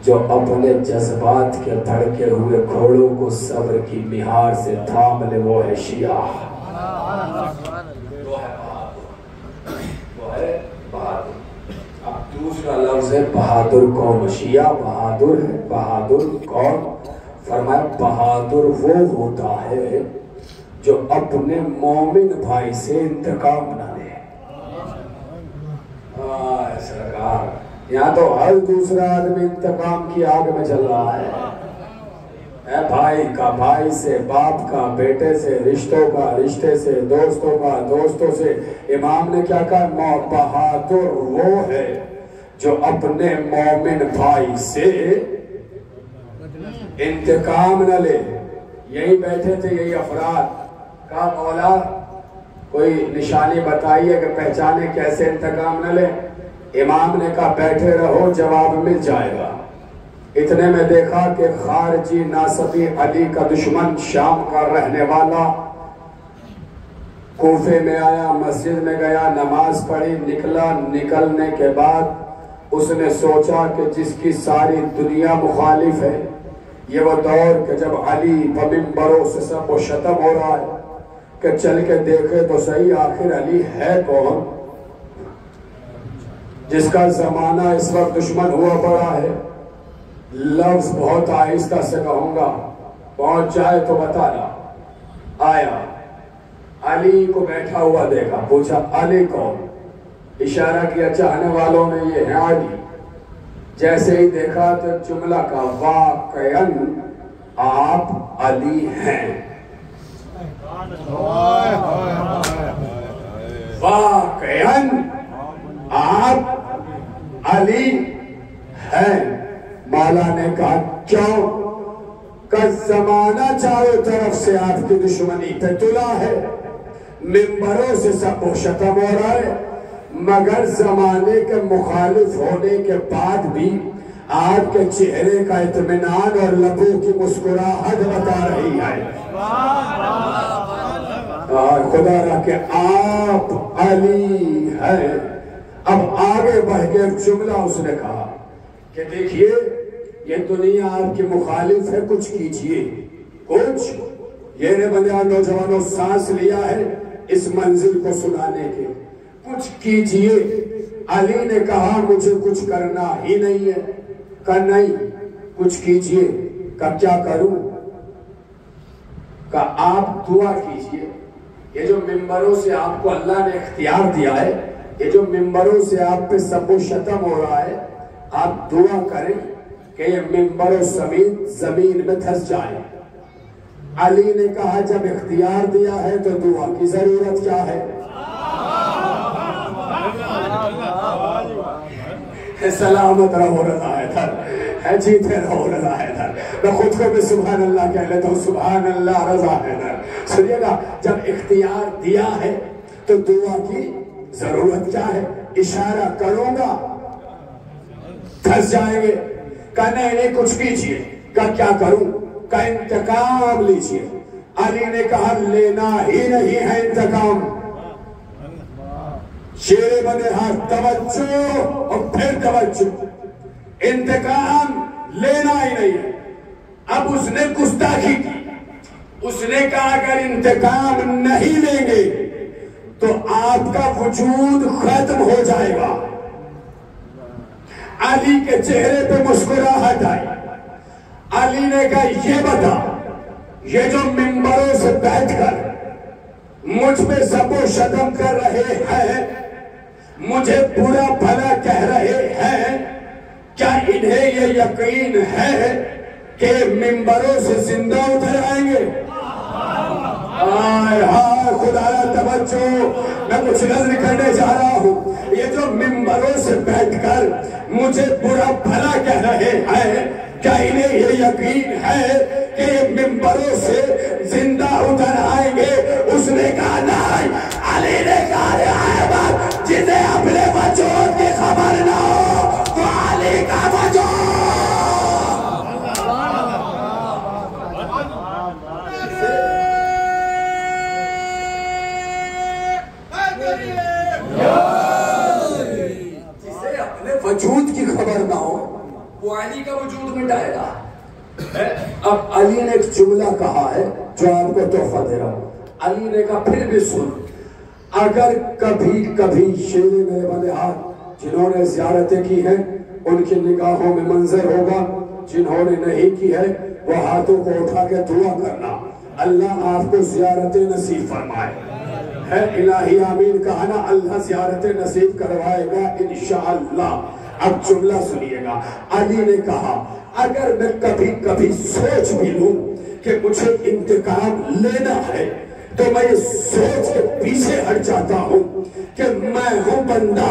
جو اپنے جذبات کے دھڑکے ہوئے گھوڑوں کو صبر کی مہار سے تھام لے، وہ ہے شیعہ. وہ ہے بہادر. اب دوسرا لفظ ہے بہادر کون؟ شیعہ بہادر ہے. بہادر کون؟ فرمایا بہادر وہ ہوتا ہے جو اپنے مومن بھائی سے انتقام نہ لے. سرکار یہاں تو ہر دوسرا آدمی انتقام کی آگ میں چل رہا ہے. بھائی کا بھائی سے، باپ کا بیٹے سے، رشتوں کا رشتے سے، دوستوں کا دوستوں سے. امام نے کیا کہا؟ بہادر وہ ہے جو اپنے مومن بھائی سے انتقام نہ لے. یہی بیٹھے تھے یہی افراد. کہا مولا کوئی نشانی بتائیے کہ پہچانے کیسے انتقام نہ لے. امام نے کہا بیٹھے رہو، جواب مل جائے گا. اتنے میں دیکھا کہ خارجی ناصبی علی کا دشمن، شام کا رہنے والا، کوفے میں آیا، مسجد میں گیا، نماز پڑھی، نکلا. نکلنے کے بعد اس نے سوچا کہ جس کی ساری دنیا مخالف ہے، یہ وہ دور کہ جب علی بمنبروں سے سب و شتم ہو رہا ہے، کہ چل کے دیکھے تو صحیح آخر علی ہے کون جس کا زمانہ اس وقت دشمن ہوا پڑا ہے. لفظ بہت آہستہ سے کہوں گا، پہنچ جائے تو بتانا. آیا علی کو بیٹھا ہوا دیکھا، پوچھا علی کون؟ اشارہ کیا چاہنے والوں نے یہ ہے علی. جیسے ہی دیکھا تو جملہ کا واقعاً آپ علی ہیں. واقعاً آپ علی ہیں. مولا نے کہا کیوں؟ کہ زمانہ چاروں طرف سے آپ کی دشمنی پہ تلا ہے، منبروں سے سب و شتم ہو رہا ہے، مگر زمانے کے مخالف ہونے کے بعد بھی آپ کے چہرے کا اطمینان اور لبوں کی مسکراہٹ بتا رہی ہے. خدا را کہ آپ علی ہیں. اب آگے بڑھ کے جملہ اس نے کہا کہ دیکھیے یہ دنیا آپ کی مخالف ہے، کچھ کیجئے. کچھ یہ نے بندے نوجوانوں سانس لیا ہے اس منزل کو سنانے کے. کچھ کیجئے. علی نے کہا مجھے کچھ کرنا ہی نہیں ہے. کہا نہیں کچھ کیجئے. کہا کیا کروں؟ کہا آپ دعا کیجئے. یہ جو منبروں سے آپ کو اللہ نے اختیار دیا ہے، یہ جو منبروں سے آپ پہ سب و شتم ہو رہا ہے، آپ دعا کریں کہ یہ منبر و زمین میں دھس جائے. علی نے کہا جب اختیار دیا ہے تو دعا کی ضرورت کیا ہے؟ سلامت رہو رضا حیدر، جیتے رہو رضا حیدر. میں خود کو بھی سبحان اللہ کہہ لیتا ہوں، سبحان اللہ رضا حیدر. سنیے گا، جب اختیار دیا ہے تو دعا کی ضرورت کیا ہے؟ اشارہ کروں گا دھس جائیں گے. کہا نہیں کچھ کیجئے. کہا کیا کروں؟ کا انتقام لیجئے. علی نے کہا لینا ہی نہیں ہے انتقام. شیر بنے ہاتھ توجہ اور پھر توجہ. انتقام لینا ہی نہیں ہے. اب اس نے گستاخی کی. اس نے کہا اگر انتقام نہیں لیں گے تو آپ کا وجود ختم ہو جائے گا. علی کے چہرے پہ مسکراہٹ آئی. علی نے کہا یہ بتا یہ جو منبروں سے بیٹھ کر مجھ پہ ذب و شتم کر رہے ہیں, مجھے برا بھلا کہہ رہے ہیں, کیا انہیں یہ یقین ہے کہ منبروں سے زندہ اتر آئیں گے؟ آئے ہاں خدایا توجہ, میں کچھ نظر کرنے جا رہا ہوں. یہ جو منبروں سے بیٹھ کر مجھے برا بھلا کہہ رہے ہیں, کیا انہیں یہ یقین ہے کہ یہ منبروں سے زندہ اتر آئیں گے؟ اس نے کہا نہیں. علی نے کہا جسے اپنے وجود کی خبر نہ ہو تو علی کا وجود. جسے اپنے وجود کی خبر نہ ہو وہ علی کا وجود مٹائے گا. اب علی نے ایک جملہ کہا ہے جو آپ کو تحفہ دے رہا ہوں. علی نے کہا پھر بھی سن, اگر کبھی کبھی شیر میرے بندے ہاتھ جنہوں نے زیارتیں کی ہیں ان کی نگاہوں میں منظر ہوگا, جنہوں نے نہیں کی ہے وہ ہاتھوں کو اٹھا کے دعا کرنا اللہ آپ کو زیارتیں نصیب فرمائے. ہے الہی آمین کہا نا, اللہ زیارتیں نصیب کروائے گا انشاءاللہ. اب جملہ سنیے گا. علی نے کہا اگر میں کبھی کبھی سوچ بھی لوں کہ مجھے انتقام لینا ہے تو میں یہ سوچ کے پیچھے ہٹ جاتا ہوں کہ میں ہوں بندہ.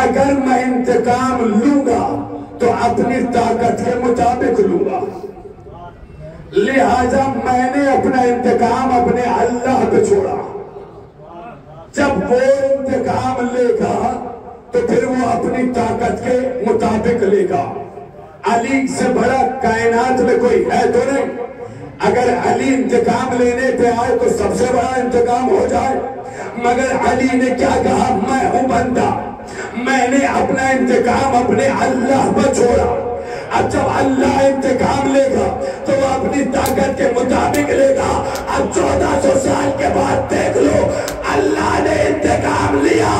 اگر میں انتقام لوں گا تو اپنی طاقت کے مطابق لوں گا, لہذا میں نے اپنا انتقام اپنے اللہ پہ چھوڑا. جب وہ انتقام لے گا تو پھر وہ اپنی طاقت کے مطابق لے گا. علی سے بڑا کائنات میں کوئی ہے تو نہیں. اگر علی انتقام لینے پہ آئے تو سب سے بڑا انتقام ہو جائے, مگر علی نے کیا کہا میں ہوں بندہ, میں نے اپنا انتقام اپنے اللہ پر چھوڑا. اب جب اللہ انتقام لے گا تو وہ اپنی طاقت کے مطابق لے گا. اب 1400 سال کے بعد دیکھ لو اللہ نے انتقام لیا.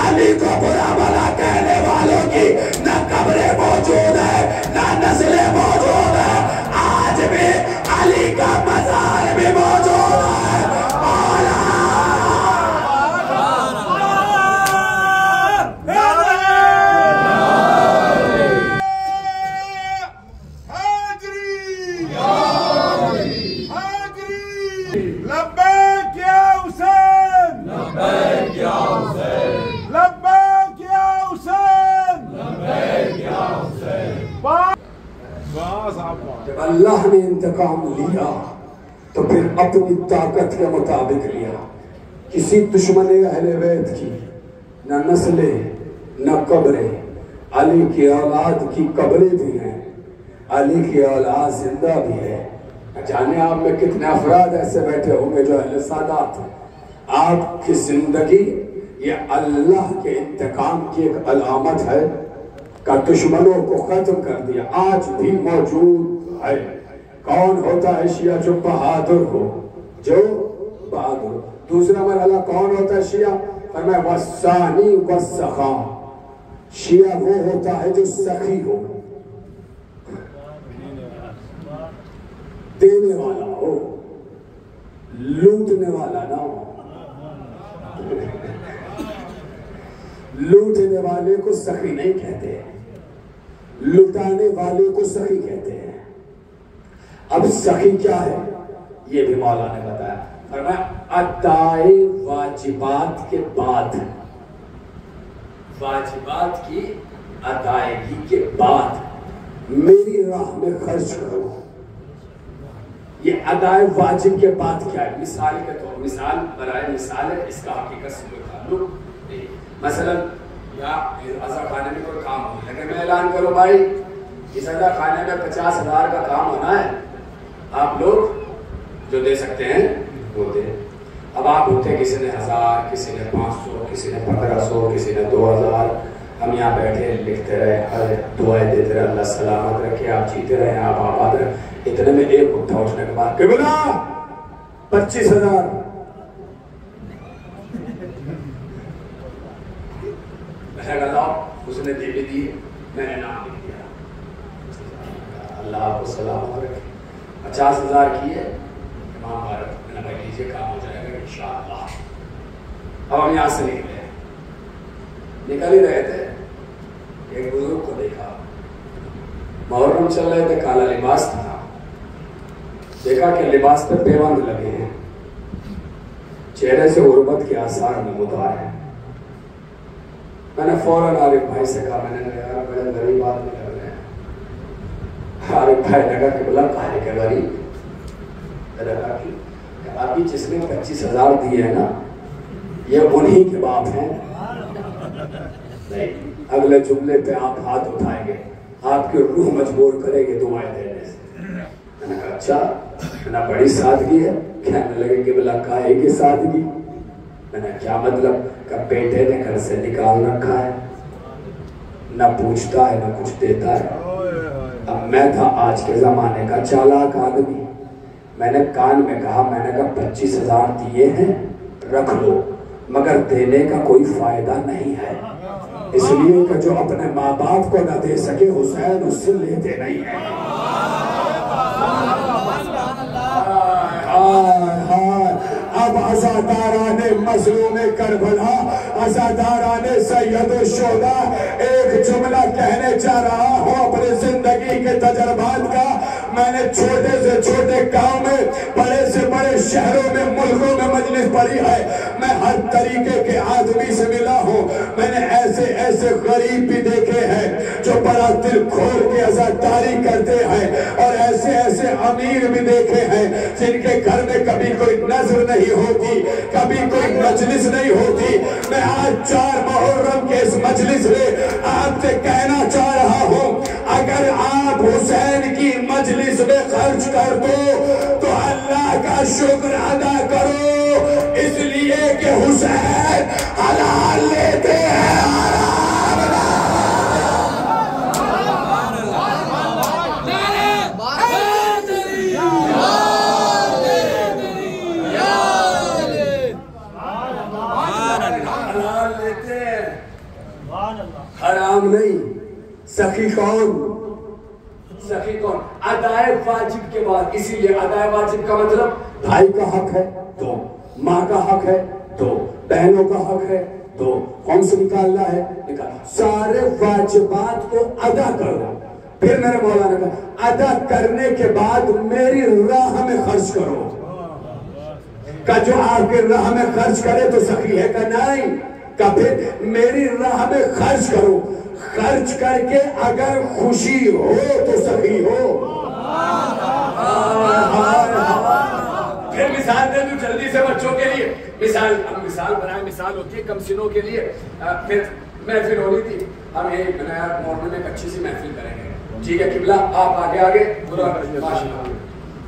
علی کو برا بھلا کہنے والوں کی نہ قبریں موجود ہے نہ نسلیں موجود ہے, آج بھی علی کا مزار بھی موجود ہے. جب اللہ نے انتقام لیا تو پھر اپنی طاقت کے مطابق لیا. کسی دشمن اہل بیت کی نہ نسلیں نہ قبریں. علی کی اولاد کی قبریں بھی ہیں, علی کی اولاد زندہ بھی ہے. جانے آپ میں کتنے افراد ایسے بیٹھے ہوں گے جو اہل سادات ہیں. آپ کی زندگی یہ اللہ کے انتقام کی ایک علامت ہے کہ دشمنوں کو ختم کر دیا. آج بھی موجود ہے. کون ہوتا ہے شیعہ جو بہادر ہو, جو بہادر. دوسرا مرحلہ کون ہوتا ہے شیعہ؟ فرمایا والثانی والسخا. شیعہ وہ ہوتا ہے جو سخی ہو, دینے والا ہو, لوٹنے والا نہ ہو. لوٹنے والے کو سخی نہیں کہتے, لٹانے والے کو سخی کہتے ہیں. اب سخی کیا ہے یہ بھی مولا نے بتایا. فرمایا ادائے واجبات کے بعد, واجبات کی ادائیگی کے بعد میری راہ میں خرچ کرو. یہ ادائے واجب کے بعد کیا ہے؟ مثال کے طور, مثال برائے مثال ہے, اس کا حقیقت سے کوئی تعلق نہیں. مثلا یا عزا خانے میں کوئی کام ہو لگے, میں اعلان کرو بھائی اس ادا خانے میں 50,000 کا کام ہونا ہے. آپ لوگ جو دے سکتے ہیں وہ دیں. اب آپ ہوتے کسی نے 1000, کسی نے 500, کسی نے 1500, کسی نے 2000. ہم یہاں بیٹھے لکھتے رہے, دعائیں دیتے رہے, اللہ سلامت رکھے, آپ جیتے رہے, آپ آباد رہے. اتنے میں ایک اٹھا اٹھنے کے بعد کہ بلا 25,000. میں نے کہا اس نے دے بھی دی, میں نے نام لکھ دیا. اللہ آپ کو سلامت رکھے. 50,000 کی ہے امام بھارت. میں نے کہا لیجیے کام ہو جائے گا انشاءاللہ. اب ہم یہاں سے نکل ہی رہے تھے, ایک بزرگ کو دیکھا, محرم چل رہے تھے, کالا لباس تھا. دیکھا کہ لباس پہ پیوند لگے ہیں, چہرے سے غربت کے آثار نمودار ہیں. میں نے فوراً عارف بھائی سے کہا, میں نے کہا یار بڑے غریب آدمی لگ رہے ہیں. عارف بھائی نے کہا کہ بلا کہا کہ غریب. میں نے کہا کہ ابھی جس نے 25,000 دیے ہیں نا, یہ انہی کے باپ ہیں. نہیں, اگلے جملے پہ آپ ہاتھ اٹھائیں گے, آپ کی روح مجبور کرے گی دعائیں دینے سے. میں نے کہا اچھا, میں نے بڑی سادگی ہے. کہنے لگے کہ بلا کاہے کی سادگی. میں نے کیا مطلب, کہ بیٹے نے گھر سے نکال رکھا ہے, نہ پوچھتا ہے نہ کچھ دیتا ہے. اب میں تھا آج کے زمانے کا چالاک آدمی. میں نے کان میں کہا, میں نے کہا 25,000 دیے ہیں, رکھ لو, مگر دینے کا کوئی فائدہ نہیں ہے. اس لیے کہ جو اپنے ماں باپ کو نہ دے سکے حسین اس سے لیتے نہیں ہیں. اب عزاداران مظلوم کربلا, عزاداران سید الشہداء, ایک جملہ کہنے چاہ رہا ہوں اپنے زندگی کے تجربات کا. میں نے چھوٹے سے چھوٹے گاؤں میں, بڑے سے بڑے شہروں میں, ملکوں میں مجلس پڑھی ہے. میں ہر طریقے کے آدمی سے ملا ہوں. میں نے ایسے ایسے غریب بھی دیکھے ہیں جو بڑا دل کھول کے عزاداری کرتے ہیں, اور ایسے ایسے امیر بھی دیکھے ہیں جن کے گھر میں کبھی کوئی نظر نہیں ہوتی, کبھی کوئی مجلس نہیں ہوتی. میں آج 4 محرم کے اس مجلس میں آپ سے کہنا چاہ رہا ہوں, اگر آپ حسین کی مجلس میں خرچ کر دو تو اللہ کا شکر ادا کرو, اس لیے کہ حسین حلال لیتے ہیں, حرام نہ. حرام نہیں. سخی کون, سخی کون؟ ادائے واجب کے بعد. اسی لیے ادائے واجب کا مطلب بھائی کا حق ہے تو, ماں کا حق ہے تو, بہنوں کا حق ہے تو, کون سے نکالنا ہے نکال. سارے واجبات کو ادا کرو. پھر میرے مولا نے کہا ادا کرنے کے بعد میری راہ میں خرچ کرو. کہ جو آپ کے راہ میں خرچ کرے تو سخی ہے, کہ نہیں, کہ پھر میری راہ میں خرچ کرو. خرچ کر کے اگر خوشی ہو تو سخی ہو. پھر مثال دے دوں جلدی سے بچوں کے لیے. مثال بنائے, مثال ہوتی ہے کم سنوں کے لیے. پھر محفل ہو رہی تھی, ہم یہی بنایا مورن میں ایک اچھی سی محفل کریں گے. ٹھیک ہے قبلہ, آپ آگے برا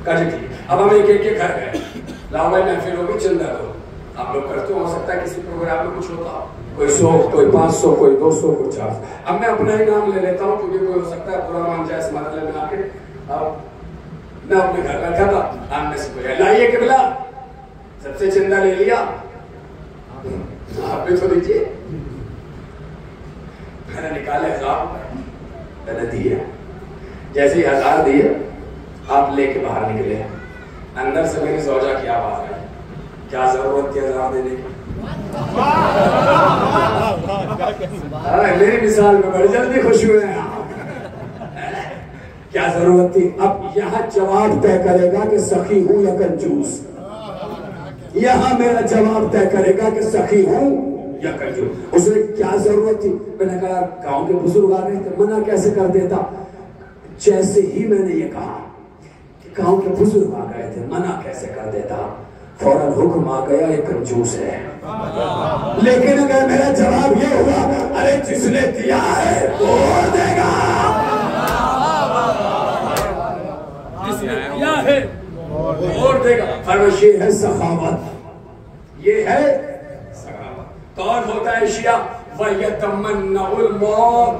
کر ٹھیک. اب ہم ایک کے گھر گئے, لاؤ بھائی محفل ہوگی, چندہ دو. آپ لوگ کرتے ہو سکتا ہے کسی پروگرام میں کچھ ہوتا, کوئی 100, کوئی 500, کوئی 200, کوئی 400. اب میں اپنا ہی نام لے لیتا ہوں کیونکہ کوئی ہو سکتا ہے برا مان جائے اس مرحلے میں آ کے. اب میں اپنے گھر بیٹھا تھا, آپ میں سے کوئی لائیے قبلہ, سب سے چندہ لے لیا, آپ بھی تو دیجیے. میں نے نکالے 1000 روپے, میں نے دیے. جیسے ہی 1000 دیے آپ لے کے باہر نکلے, اندر سے میری زوجہ کی آواز آئی, کیا ضرورت تھی 1000 دینے کی. میری مثال میں بڑی جلدی خوش ہوئے ہیں, کیا ضرورت تھی. اب یہاں جواب طے کرے گا کہ سخی ہوں یا کنجوس. یہاں میرا جواب طے کرے گا کہ سخی ہوں یا کنجوس. اس نے کیا ضرورت تھی. میں نے کہا گاؤں کے بزرگ آ رہے تھے, منع کیسے کر دیتا. جیسے ہی میں نے یہ کہا کہ گاؤں کے بزرگ آ گئے تھے, منع کیسے کر دیتا, فوراً حکم آ گیا یہ کنجوس ہے. لیکن اگر میرا جواب یہ ہوگا ارے جس نے دیا ہے وہ دے گا, دے گا. فرمایا یہ ہے سخاوت, یہ ہے سخاوت. کون ہوتا ہے شیعہ؟ وَيَتَمَنَّعُ الْمَوْتِ,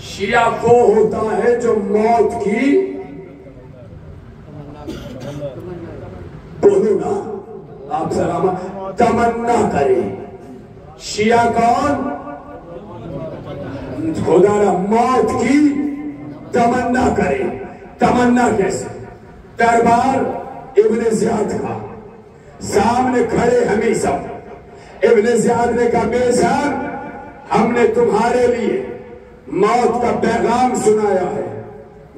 شیعہ وہ ہوتا ہے جو موت کی, بولو نا آپ سلامت, تمنا کرے. شیعہ کون؟ خدا را موت کی تمنا کرے. تمنا کیسے؟ دربار ابن زیاد کا سامنے کھڑے ہمیں سب. ابن زیاد نے کہا میرے صاحب ہم نے تمہارے لیے موت کا پیغام سنایا ہے.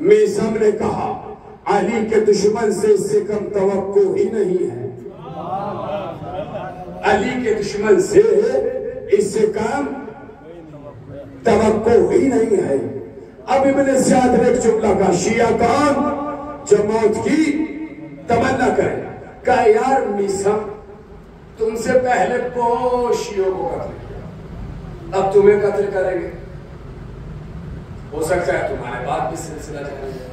میثم نے کہا علی کے دشمن سے اس سے کم توقع ہی نہیں ہے. علی کے دشمن سے اس سے کم توقع ہی نہیں ہے. اب ابن زیاد نے ایک جملہ کہا, شیعہ کون جو موت کی تمنا کرے؟ کہا یار میثم تم سے پہلے بہت شیعوں کو قتل کیا, اب تمہیں قتل کریں گے. ہو سکتا ہے تمہارے بعد بھی سلسلہ جاری ہے.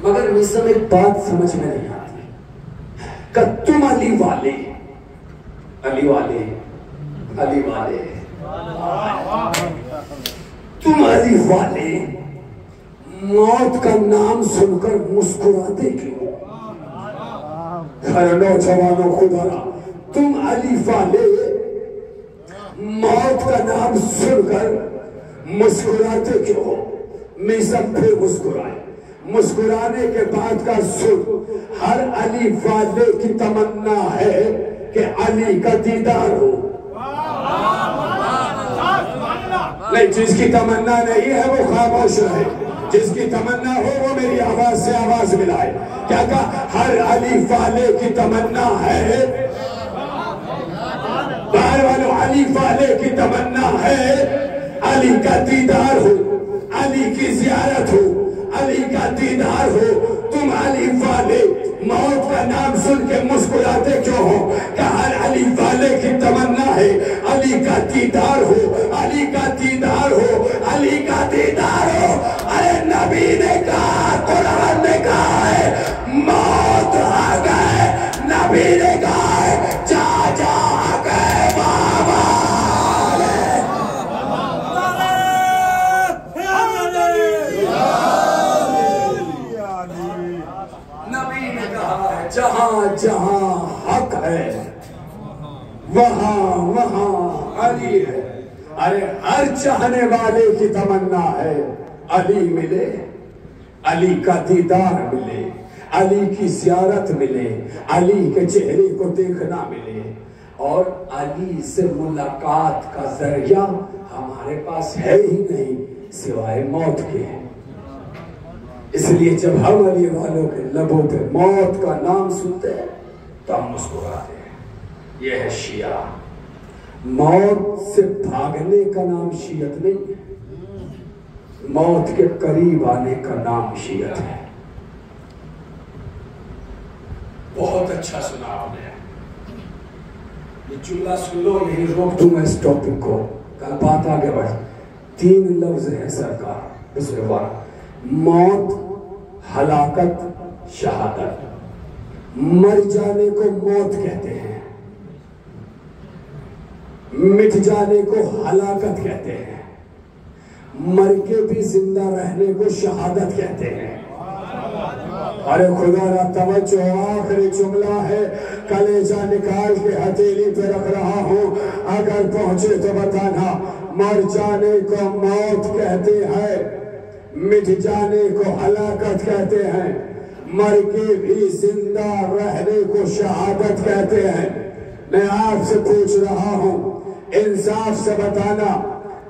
مگر میثم ایک بات سمجھ میں نہیں آتی کہ تم علی والے, علی والے, علی والے, تم علی والے موت کا نام سن کر مسکراتے کیوں؟ نوجوانوں خدا را, تم علی والے موت کا نام سن کر مسکراتے کیوں؟ میثم پھر مسکرائے. مسکرانے کے بعد کا سن, ہر علی والے کی تمنا ہے کہ علی کا دیدار ہو. نہیں, جس کی تمنا نہیں ہے وہ خاموش رہے, جس کی تمنا ہو وہ میری آواز سے آواز ملائے. کیا کہا؟ ہر علی والے کی تمنا ہے, باہر والوں علی والے کی تمنا ہے علی کا دیدار ہو, علی کی زیارت ہو, علی کا دیدار ہو. تم علی والے موت کا نام سن کے مسکراتے کیوں ہو؟ کہ ہر علی والے کی تمنا ہے علی کا دیدار ہو, علی کا دیدار ہو, علی کا دیدار ہو. ارے نبی نے کہا, قرآن نے کہا ہے موت آ گئے, نبی نے کہا ہے جا جا گئے بابا. جہاں جہاں حق ہے وہاں وہاں علی ہے. ارے ہر چاہنے والے کی تمنا ہے علی ملے, علی کا دیدار ملے, علی کی زیارت ملے, علی کے چہرے کو دیکھنا ملے. اور علی سے ملاقات کا ذریعہ ہمارے پاس ہے ہی نہیں سوائے موت کے. اس لیے جب ہم علی والوں کے لبوں پہ موت کا نام سنتے ہیں تو ہم مسکراتے ہیں. یہ ہے شیعہ. موت سے بھاگنے کا نام شیعت نہیں ہے, موت کے قریب آنے کا نام شیعت ہے. بہت اچھا سنا آپ نے, یہ جملہ سن لو, یہی روک دوں میں اس ٹاپک کو, کل بات آگے بڑھ. 3 لفظ ہیں سرکار, دوسرے بار موت, ہلاکت, شہادت. مر جانے کو موت کہتے ہیں, مٹ جانے کو ہلاکت کہتے ہیں, مر کے بھی زندہ رہنے کو شہادت کہتے ہیں. ارے خدا را توجہ, آخری جملہ ہے, کلیجہ نکال کے ہتھیلی پہ رکھ رہا ہوں, اگر پہنچے تو بتانا. مر جانے کو موت کہتے ہیں, مٹ جانے کو ہلاکت کہتے ہیں, مر کے بھی زندہ رہنے کو شہادت کہتے ہیں. میں آپ سے پوچھ رہا ہوں, انصاف سے بتانا,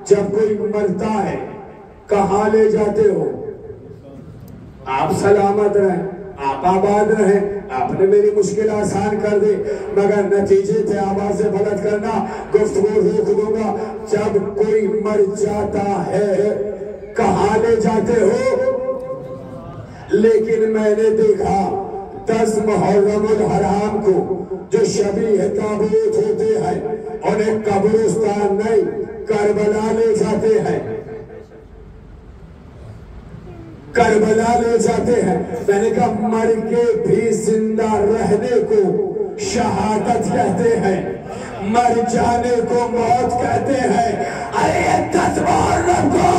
جب کوئی مرتا ہے کہاں لے جاتے ہو؟ آپ سلامت رہیں, آپ آباد رہیں, آپ نے میری مشکل آسان کر دی, مگر نتیجے تھے آوازیں بلند کرنا, گفتگو روک دوں گا. جب کوئی مر جاتا ہے کہاں لے جاتے ہو؟ لیکن میں نے دیکھا 10 محرم الحرام کو جو شبیہ تابوت ہوتے ہیں انہیں قبرستان نہیں کربلا لے جاتے ہیں. کربلا لے جاتے ہیں. میں نے کہا مر کے بھی زندہ رہنے کو شہادت کہتے ہیں, مر جانے کو موت کہتے ہیں. ارے تصور رکھو,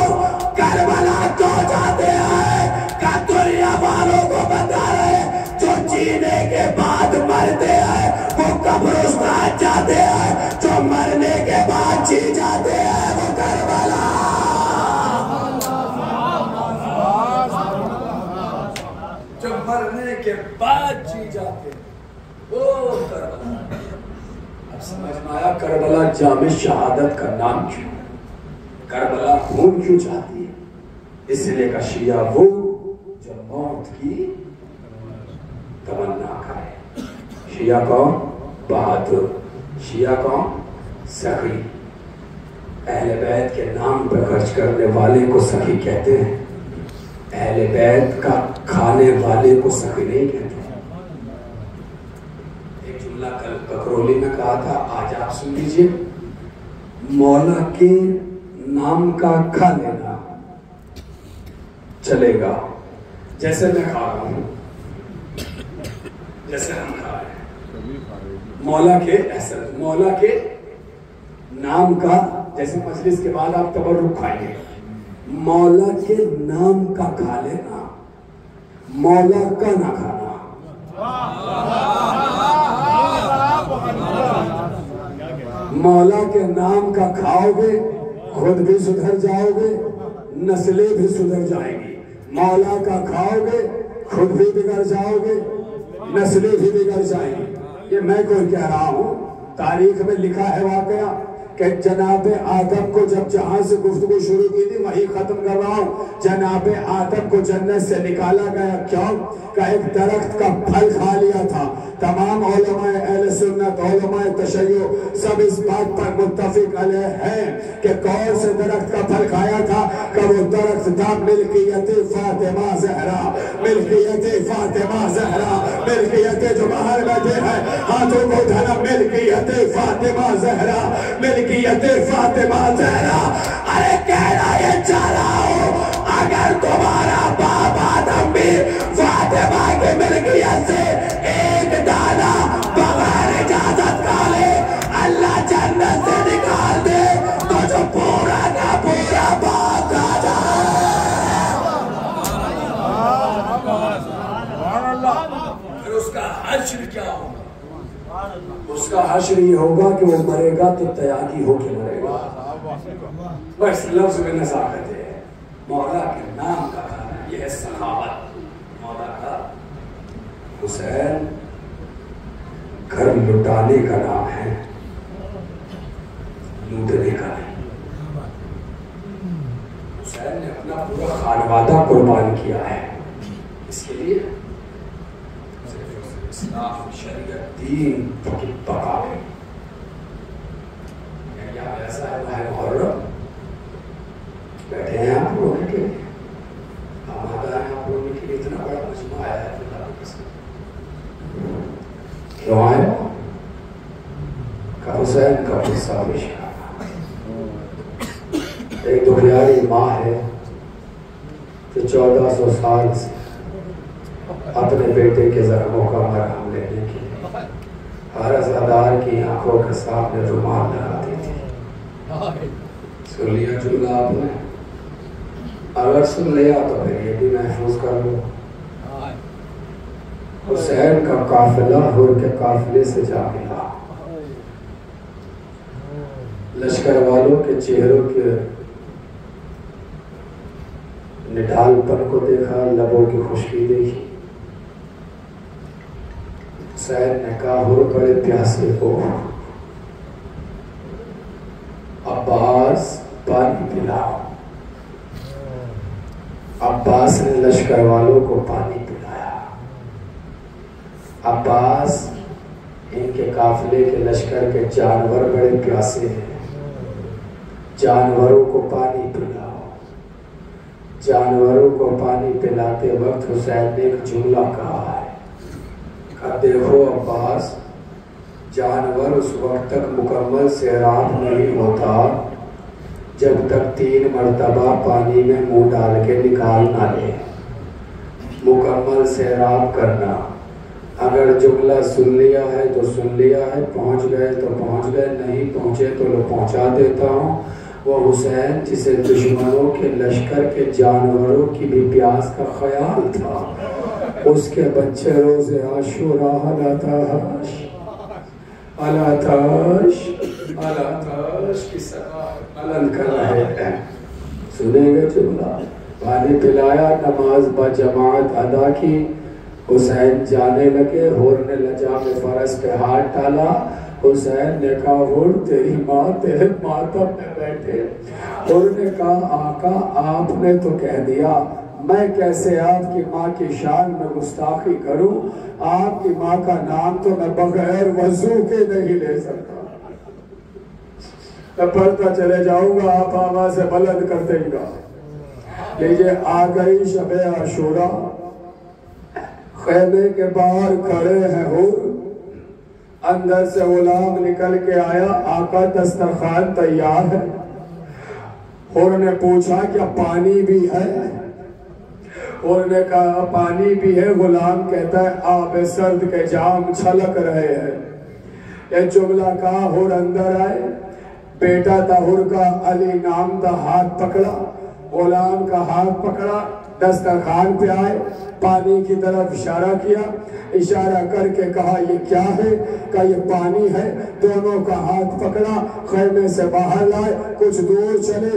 کربلا تو جاتے ہیں کہ دنیا والوں کو بتا رہے جو جینے کے بعد مرتے ہیں وہ قبرستان جاتے ہیں, جو مرنے کے بعد جی جاتے ہیں وہ کربلا. جو مرنے کے بعد جی جاتے ہیں وہ کربلا. اب سمجھ میں آیا کربلا جامع شہادت کا نام کیوں, کربلا خون کیوں چاہتی ہے؟ اس لیے کہ شیعہ وہ جو موت کی تمنا کرے. شیعہ کون؟ بہادر. شیعہ کون؟ سخی. اہل بیت کے نام پہ خرچ کرنے والے کو سخی کہتے ہیں, اہل بیت کا کھانے والے کو سخی نہیں کہتے. ایک جملہ کل ککرولی میں کہا تھا, آج آپ سن لیجئے. مولا کے نام کا کھا لینا چلے گا جیسے میں کھا رہا ہوں, جیسے ہم کھا رہے ہیں. مولا کے احسن, مولا کے نام کا, جیسے مجلس کے بعد آپ تبرک کھائیں گے, مولا کے نام کا کھا لینا, مولا کا نہ کھانا. مولا کے نام کا کھاؤ گے خود بھی سدھر جاؤ گے, نسلیں بھی سدھر جائیں گی. مولا کا کھاؤ گے خود بھی بگڑ جاؤ گے, نسلیں بھی بگڑ جائیں گی. یہ میں کوئی کہہ رہا ہوں, تاریخ میں لکھا ہے واقعہ کہ جناب آدم کو جب جہاں سے گفتگو شروع کی تھی وہی ختم کر رہا ہوں. جناب آدم کو جنت سے نکالا گیا, کیوں کہ ایک درخت کا پھل کھا لیا تھا. تمام علماء اہل سنت, علماء تشیع سب اس بات پر متفق علیہ ہیں کہ کون سے درخت کا پھل کھایا تھا, کہ وہ درخت تھا ملکیت فاطمہ زہرا. ملکیت فاطمہ زہرا, ملکیت جو باہر بیٹھے ہیں ہاتھوں کو دھنا, ملکیت فاطمہ زہرا, ملکیت فاطمہ زہرا. ارے کہنا یہ چاہ رہا ہوں اگر تمہارا باپ آدم بھی فاطمہ کی ملکیت سے ایک دانا بغیر اجازت کھا لے, اللہ جنت سے نکال دے, تو جو پورا کا پورا باپ کھا جائے پھر اس کا حشر کیا ہوگا؟ اس کا حشر یہ ہوگا کہ وہ مرے گا تو تیاگی ہو کے مرے گا. بس لفظ میں نزاکت ہے. مولا کے نام کا کھانا یہ ہے سخاوت. مولا کا حسین گھر لٹانے کا نام ہے, لوٹنے کا نہیں. حسین نے اپنا پورا خانوادہ قربان کیا ہے اس کے لیے. اسلام شریعت دین کی بقا ہے. یہاں ایسا ہے محرم بیٹھے ہیں آپ رونے کے لیے, آمادہ ہیں آپ رونے کے لیے. اتنا بڑا مجمع آیا ہے اللہ کے قسم. کیوں آئے ہو؟ کہ حسین کا قصہ پیش کرنا. ایک دنیاری ماں ہے جو 1400 سال سے اپنے بیٹے کے زخموں کا مرہم لینے کے لیے ہر عزادار کی آنکھوں کے سامنے رومال لگاتی تھی. سن لیا جملہ آپ نے؟ اگر سن لیا تو پھر یہ بھی محفوظ کر لو. حسین کا قافلہ ہر کے قافلے سے جا ملا. لشکر والوں کے چہروں کے نڈھال پن کو دیکھا, لبوں کی خشکی دیکھی. حسین نے کہا ہر بڑے پیاسے ہو, عباس پانی پلاؤ. عباس نے لشکر والوں کو پانی پلایا. عباس ان کے قافلے کے لشکر کے جانور بڑے پیاسے ہیں, جانوروں کو پانی پلاؤ. جانوروں کو پانی پلاتے وقت حسین نے ایک جملہ کہا ہے کہ دیکھو عباس, جانور اس وقت تک مکمل سیراب نہیں ہوتا جب تک 3 مرتبہ پانی میں منہ ڈال کے نکال نہ لے. مکمل سیراب کرنا. اگر جملہ سن لیا ہے تو سن لیا ہے، پہنچ گئے تو پہنچ گئے، نہیں پہنچے تو لو پہنچا دیتا ہوں. وہ حسین جسے دشمنوں کے لشکر کے جانوروں کی بھی پیاس کا خیال تھا، اس کے بچے روز عاشوراء الاتاش الاتاش الاتاش کی سنا بلند کر رہے ہیں. سنیں گے جملہ. پانی پلایا، نماز با جماعت ادا کی، حسین جانے لگے. حور نے لجا میں فرس پہ ہاتھ ڈالا. حسین نے کہا حور تیری ماں تیرے ماتم میں بیٹھے. حور نے کہا آقا آپ نے تو کہہ دیا، میں کیسے آپ کی ماں کی شان میں گستاخی کروں؟ آپ کی ماں کا نام تو میں بغیر وضو کے نہیں لے سکتا. میں پڑھتا چلے جاؤں گا، آپ آواز سے بلند کرتے گا. لیجئے آ گئی شب عاشوراء، خیمے کے باہر کھڑے ہیں حور. اندر سے غلام نکل کے آیا، آقا دسترخوان تیار ہے. حور نے پوچھا کیا پانی بھی ہے؟ حور نے کہا پانی بھی ہے. غلام کہتا ہے آب سرد کے جام چھلک رہے ہیں. یہ جملہ کہا حور اندر آئے. بیٹا تھا حور کا، علی نام تھا. ہاتھ پکڑا، غلام کا ہاتھ پکڑا، دسترخوان پہ آئے، پانی کی طرف اشارہ کیا. اشارہ کر کے کہا یہ کیا ہے؟ کہا یہ پانی ہے. دونوں کا ہاتھ پکڑا، خیمے سے باہر لائے. کچھ دور چلے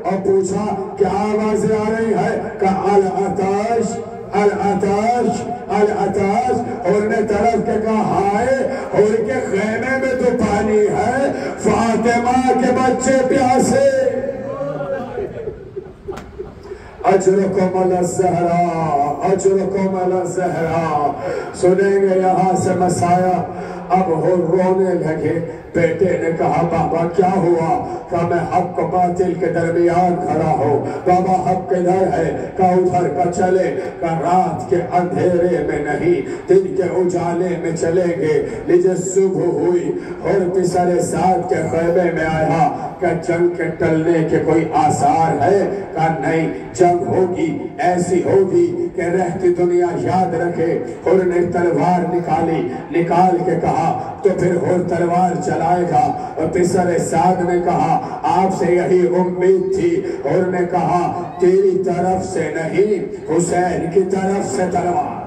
اور پوچھا کیا آوازیں آ رہی ہے؟ کہا العطاش العطاش العطاش. اور نے طرف کے کہا ہائے، اور کے خیمے میں تو پانی ہے، فاطمہ کے بچے پیاسے. اجرکم علی الزہراء اجرکم علی الزہراء. سنیں گے یہاں سے مسایا. اب وہ رونے لگے. بیٹے نے کہا بابا کیا ہوا؟ کہا میں حق و باطل کے درمیان کھڑا ہوں. بابا حق کدھر ہے؟ کہا ادھر کا چلے. کہا رات کے اندھیرے میں نہیں، دن کے اجالے میں چلیں گے. لیجیے صبح ہوئی اور پسر سعد کے خیمے میں آیا. کہا جنگ کے ٹلنے کے کوئی آثار ہے؟ کہا نہیں، جنگ ہوگی، ایسی ہوگی کہ رہتی دنیا یاد رکھے. اور نے تلوار نکال کے کہا تو پھر اور تلوار چلائے گا. اور پسر سعد نے کہا آپ سے یہی امید تھی. اور نے کہا تیری طرف سے نہیں، حسین کی طرف سے تلوار.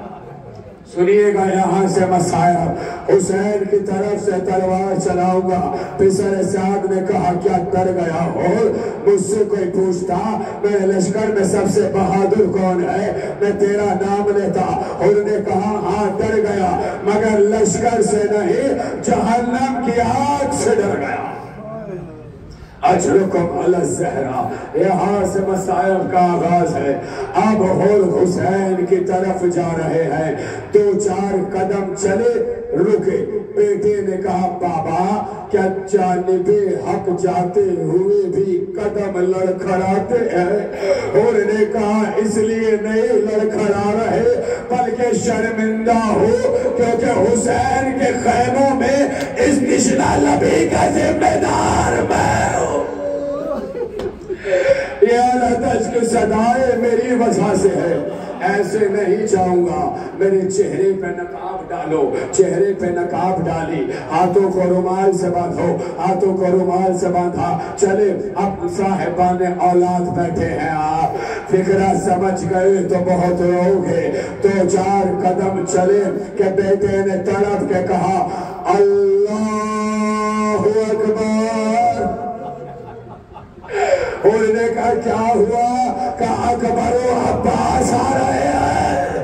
سنیے گا یہاں سے مسائل. حسین کی طرف سے تلوار چلاؤں گا. پسر سعد نے کہا کیا ڈر گیا ہو؟ مجھ سے کوئی پوچھتا میرے لشکر میں سب سے بہادر کون ہے، میں تیرا نام لیتا. اور نے کہا ہاں ڈر گیا، مگر لشکر سے نہیں، جہنم کی آگ سے ڈر گیا. اجرکم علی الزہراء. یہاں سے مسائل کا آغاز ہے. اب اور حسین کی طرف جا رہے ہیں. 2-4 قدم چلے، رکے. بیٹے نے کہا بابا کیا جانب حق جاتے ہوئے بھی قدم لڑکھڑاتے ہیں؟ اور نے کہا اس لیے نہیں لڑکھڑا رہے بلکہ شرمندہ ہو کیونکہ حسین کے خیموں میں اس نشنا لبی کا ذمہ دار میں ہوں. یہ العطش کی صدائیں میری وجہ سے ہے. ایسے نہیں جاؤں گا. میرے چہرے پہ نقاب ڈالو. چہرے پہ نقاب ڈالی، ہاتھوں کو رومال سے باندھو، ہاتھوں کو رومال سے باندھا. چلے اب صاحبان اولاد بیٹھے ہیں. آپ فکرہ سمجھ گئے تو بہت رو گے. 2-4 قدم چلے کہ بیٹے نے تڑپ کے کہا اللہ اکبر. اور نے کہا کیا ہوا؟ کہا اکبر و عباس آ رہے ہیں.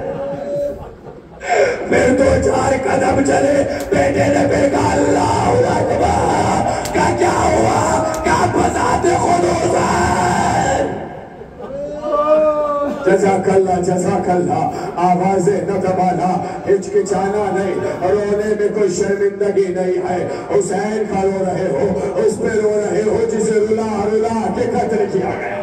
پھر 2-4 قدم چلے. بیٹے نے پھر کہا اللہ اکبر. کہا کیا ہوا؟ کہا بذات خود حسین. جزاک اللہ جزاک اللہ. آوازیں نہ دبانا، ہچکچانا نہیں، رونے میں کوئی شرمندگی نہیں ہے. حسین کا رو رہے ہو، اس پہ رو رہے ہو جسے رلا کے قتل کیا گیا.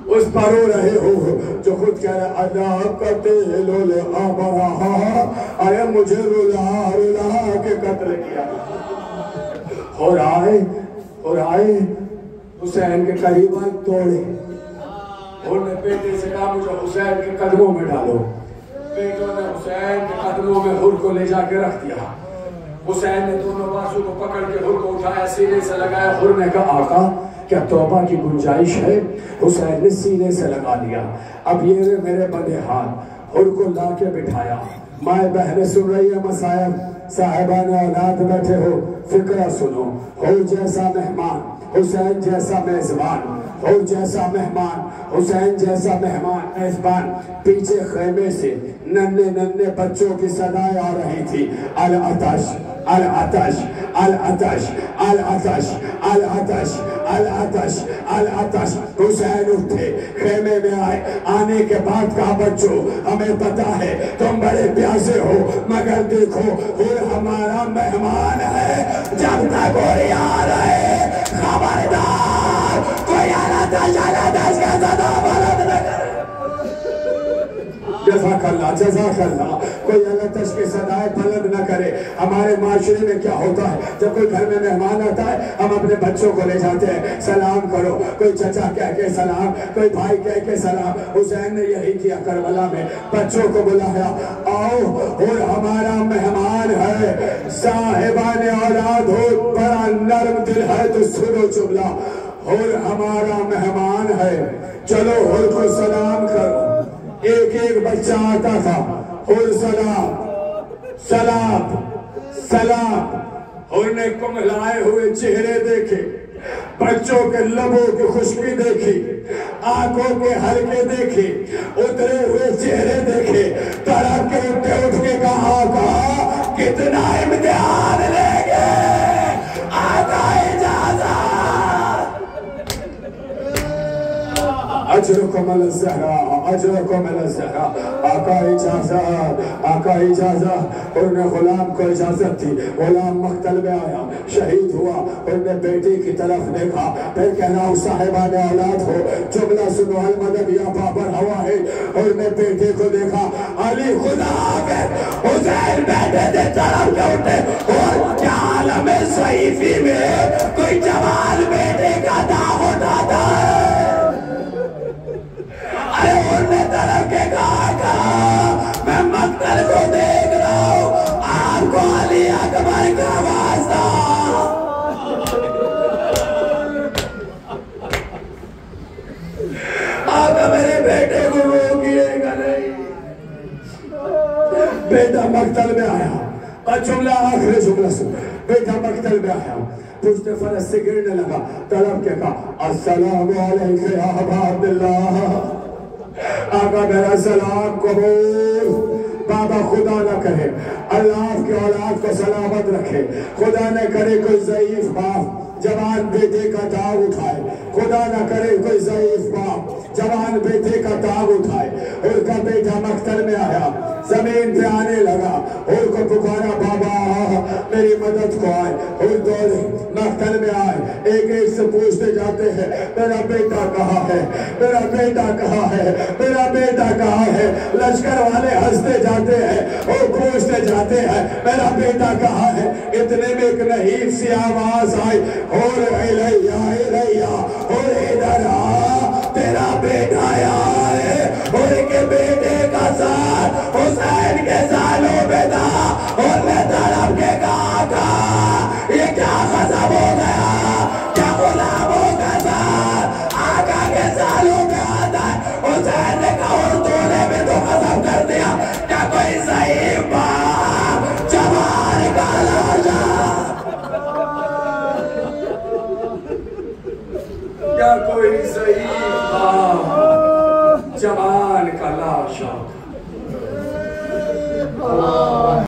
اس پر رو رہے ہو جو خود کہہ رہا عذاب کا دل لعبرہا، ارے مجھے رلا کے قتل کیا. اور آئے حسین کے قریب توڑے. انہوں نے بیٹے سے کہا مجھے حسین کے قدموں میں ڈالو. بیٹوں نے حسین کے قدموں میں حر کو لے جا کے رکھ دیا. حسین نے دونوں بازو کو پکڑ کے حر کو اٹھایا, سینے سے لگایا. حر نے کہا آقا کیا توبہ کی گنجائش ہے؟ حسین نے سینے سے لگا لیا. اب یہ میرے بندے ہاتھ. حر کو لا کے بٹھایا. مائیں بہنیں سن رہی ہے مصائب, صاحبان اولاد بیٹھے ہو, فکرہ سنو. ہو جیسا مہمان حسین جیسا میزبان, ہو جیسا مہمان حسین جیسا مہمان میزبان. پیچھے خیمے سے ننھے ننھے بچوں کی صدائیں آ رہی تھی. العطش العطش العطش العطش العطش العطش العطش. حسین اٹھے, خیمے میں آئے. آنے کے بعد کہا بچوں ہمیں پتا ہے تم بڑے پیاسے ہو, مگر دیکھو حر ہمارا مہمان ہے, جب تک کوئی آ رہے خبردار کوئی العطش العطش کا صدا بلند نہ کرے. جزاک اللہ جزاک اللہ. کوئی العطش کے صدائے بلند نہ کرے. ہمارے معاشرے میں کیا ہوتا ہے, جب کوئی گھر میں مہمان آتا ہے ہم اپنے بچوں کو لے جاتے ہیں, سلام کرو. کوئی چچا کہہ کے سلام, کوئی بھائی کہہ کے سلام. حسین نے یہی کیا کربلا میں, بچوں کو بلایا, آؤ اور ہمارا مہمان ہے. صاحبان اولاد ہو, بڑا نرم دل ہے تو سنو جملہ, اور ہمارا مہمان ہے, چلو اور کو سلام کرو. ایک ایک بچہ آتا تھا, اور سلام سلام سلام. اور نے کملائے ہوئے چہرے دیکھے, بچوں کے لبوں کی خشکی دیکھی, آنکھوں کے حلقے دیکھے, اترے ہوئے چہرے دیکھے. تڑپ کے اٹھ کے کہا آقا کتنا امتحان لے گے, آقا اجازت. اجرکم الزہرا اجرکم الزہرا. آقا اجازت آقا اجازت. اور نے غلام کو اجازت تھی. غلام مقتل میں آیا, شہید ہوا. اور نے بیٹی کی طرف دیکھا, پھر کہنا صاحبان اولاد ہو, جملہ سنو المدد یا بابر ہوا ہے. اور نے بیٹے کو دیکھا, علی خدا حافظ. حسین بیٹے سے طرف کے اٹھے, اور کیا عالم صحیفی میں کوئی جوان بیٹے کا داغ اٹھاتا ہے. انہیں طرف کے کہا میں مقتل کو دیکھ رہا ہوں, آپ کو علی اکبر کا واسطہ. آقا میرے بیٹے کو روکیے گا نہیں. بیٹا مقتل میں آیا, اور جملہ آخری جملہ سن. بیٹا مقتل میں آیا, پشت فرس سے گرنے لگا. طرف کے کہا السلام علیکم یا ابا عبداللہ. آقا میرا سلام قبول. بابا خدا نہ کرے اللہ کی اولاد کو سلامت رکھے, خدا نہ کرے کوئی ضعیف باپ جوان بیٹے کا داغ اٹھائے, خدا نہ کرے کوئی ضعیف باپ جوان بیٹے کا داغ اٹھائے. اور کا بیٹا مقتل میں آیا, زمین پہ آنے لگا, اور کو پکارا بابا میری مدد کو آئے. اور دوڑے مقتل میں آئے, ایک ایک سے پوچھتے جاتے ہیں میرا بیٹا کہاں ہے, میرا بیٹا کہاں ہے, میرا بیٹا کہاں ہے. لشکر والے ہنستے جاتے ہیں اور پوچھتے جاتے ہیں میرا بیٹا کہاں ہے. اتنے میں ایک نحیف سی آواز آئی, اور الیہ الیہ, اور ادھر آ تیرا بیٹا یہاں ہے. اور کے بیٹے کا ساتھ حسین کے سالوں میں تھا. اور نے تڑپ کے کہا آقا یہ کیا غضب ہو گیا, کیا غلاموں کا ساتھ آقا کے سالوں میں آتا ہے. حسین نے کہا اور تو نے بھی تو غضب کر دیا, کیا کوئی ضعیف باپ جوان کا لاشا, کیا کوئی ضعیف باپ جوان کا لاشا.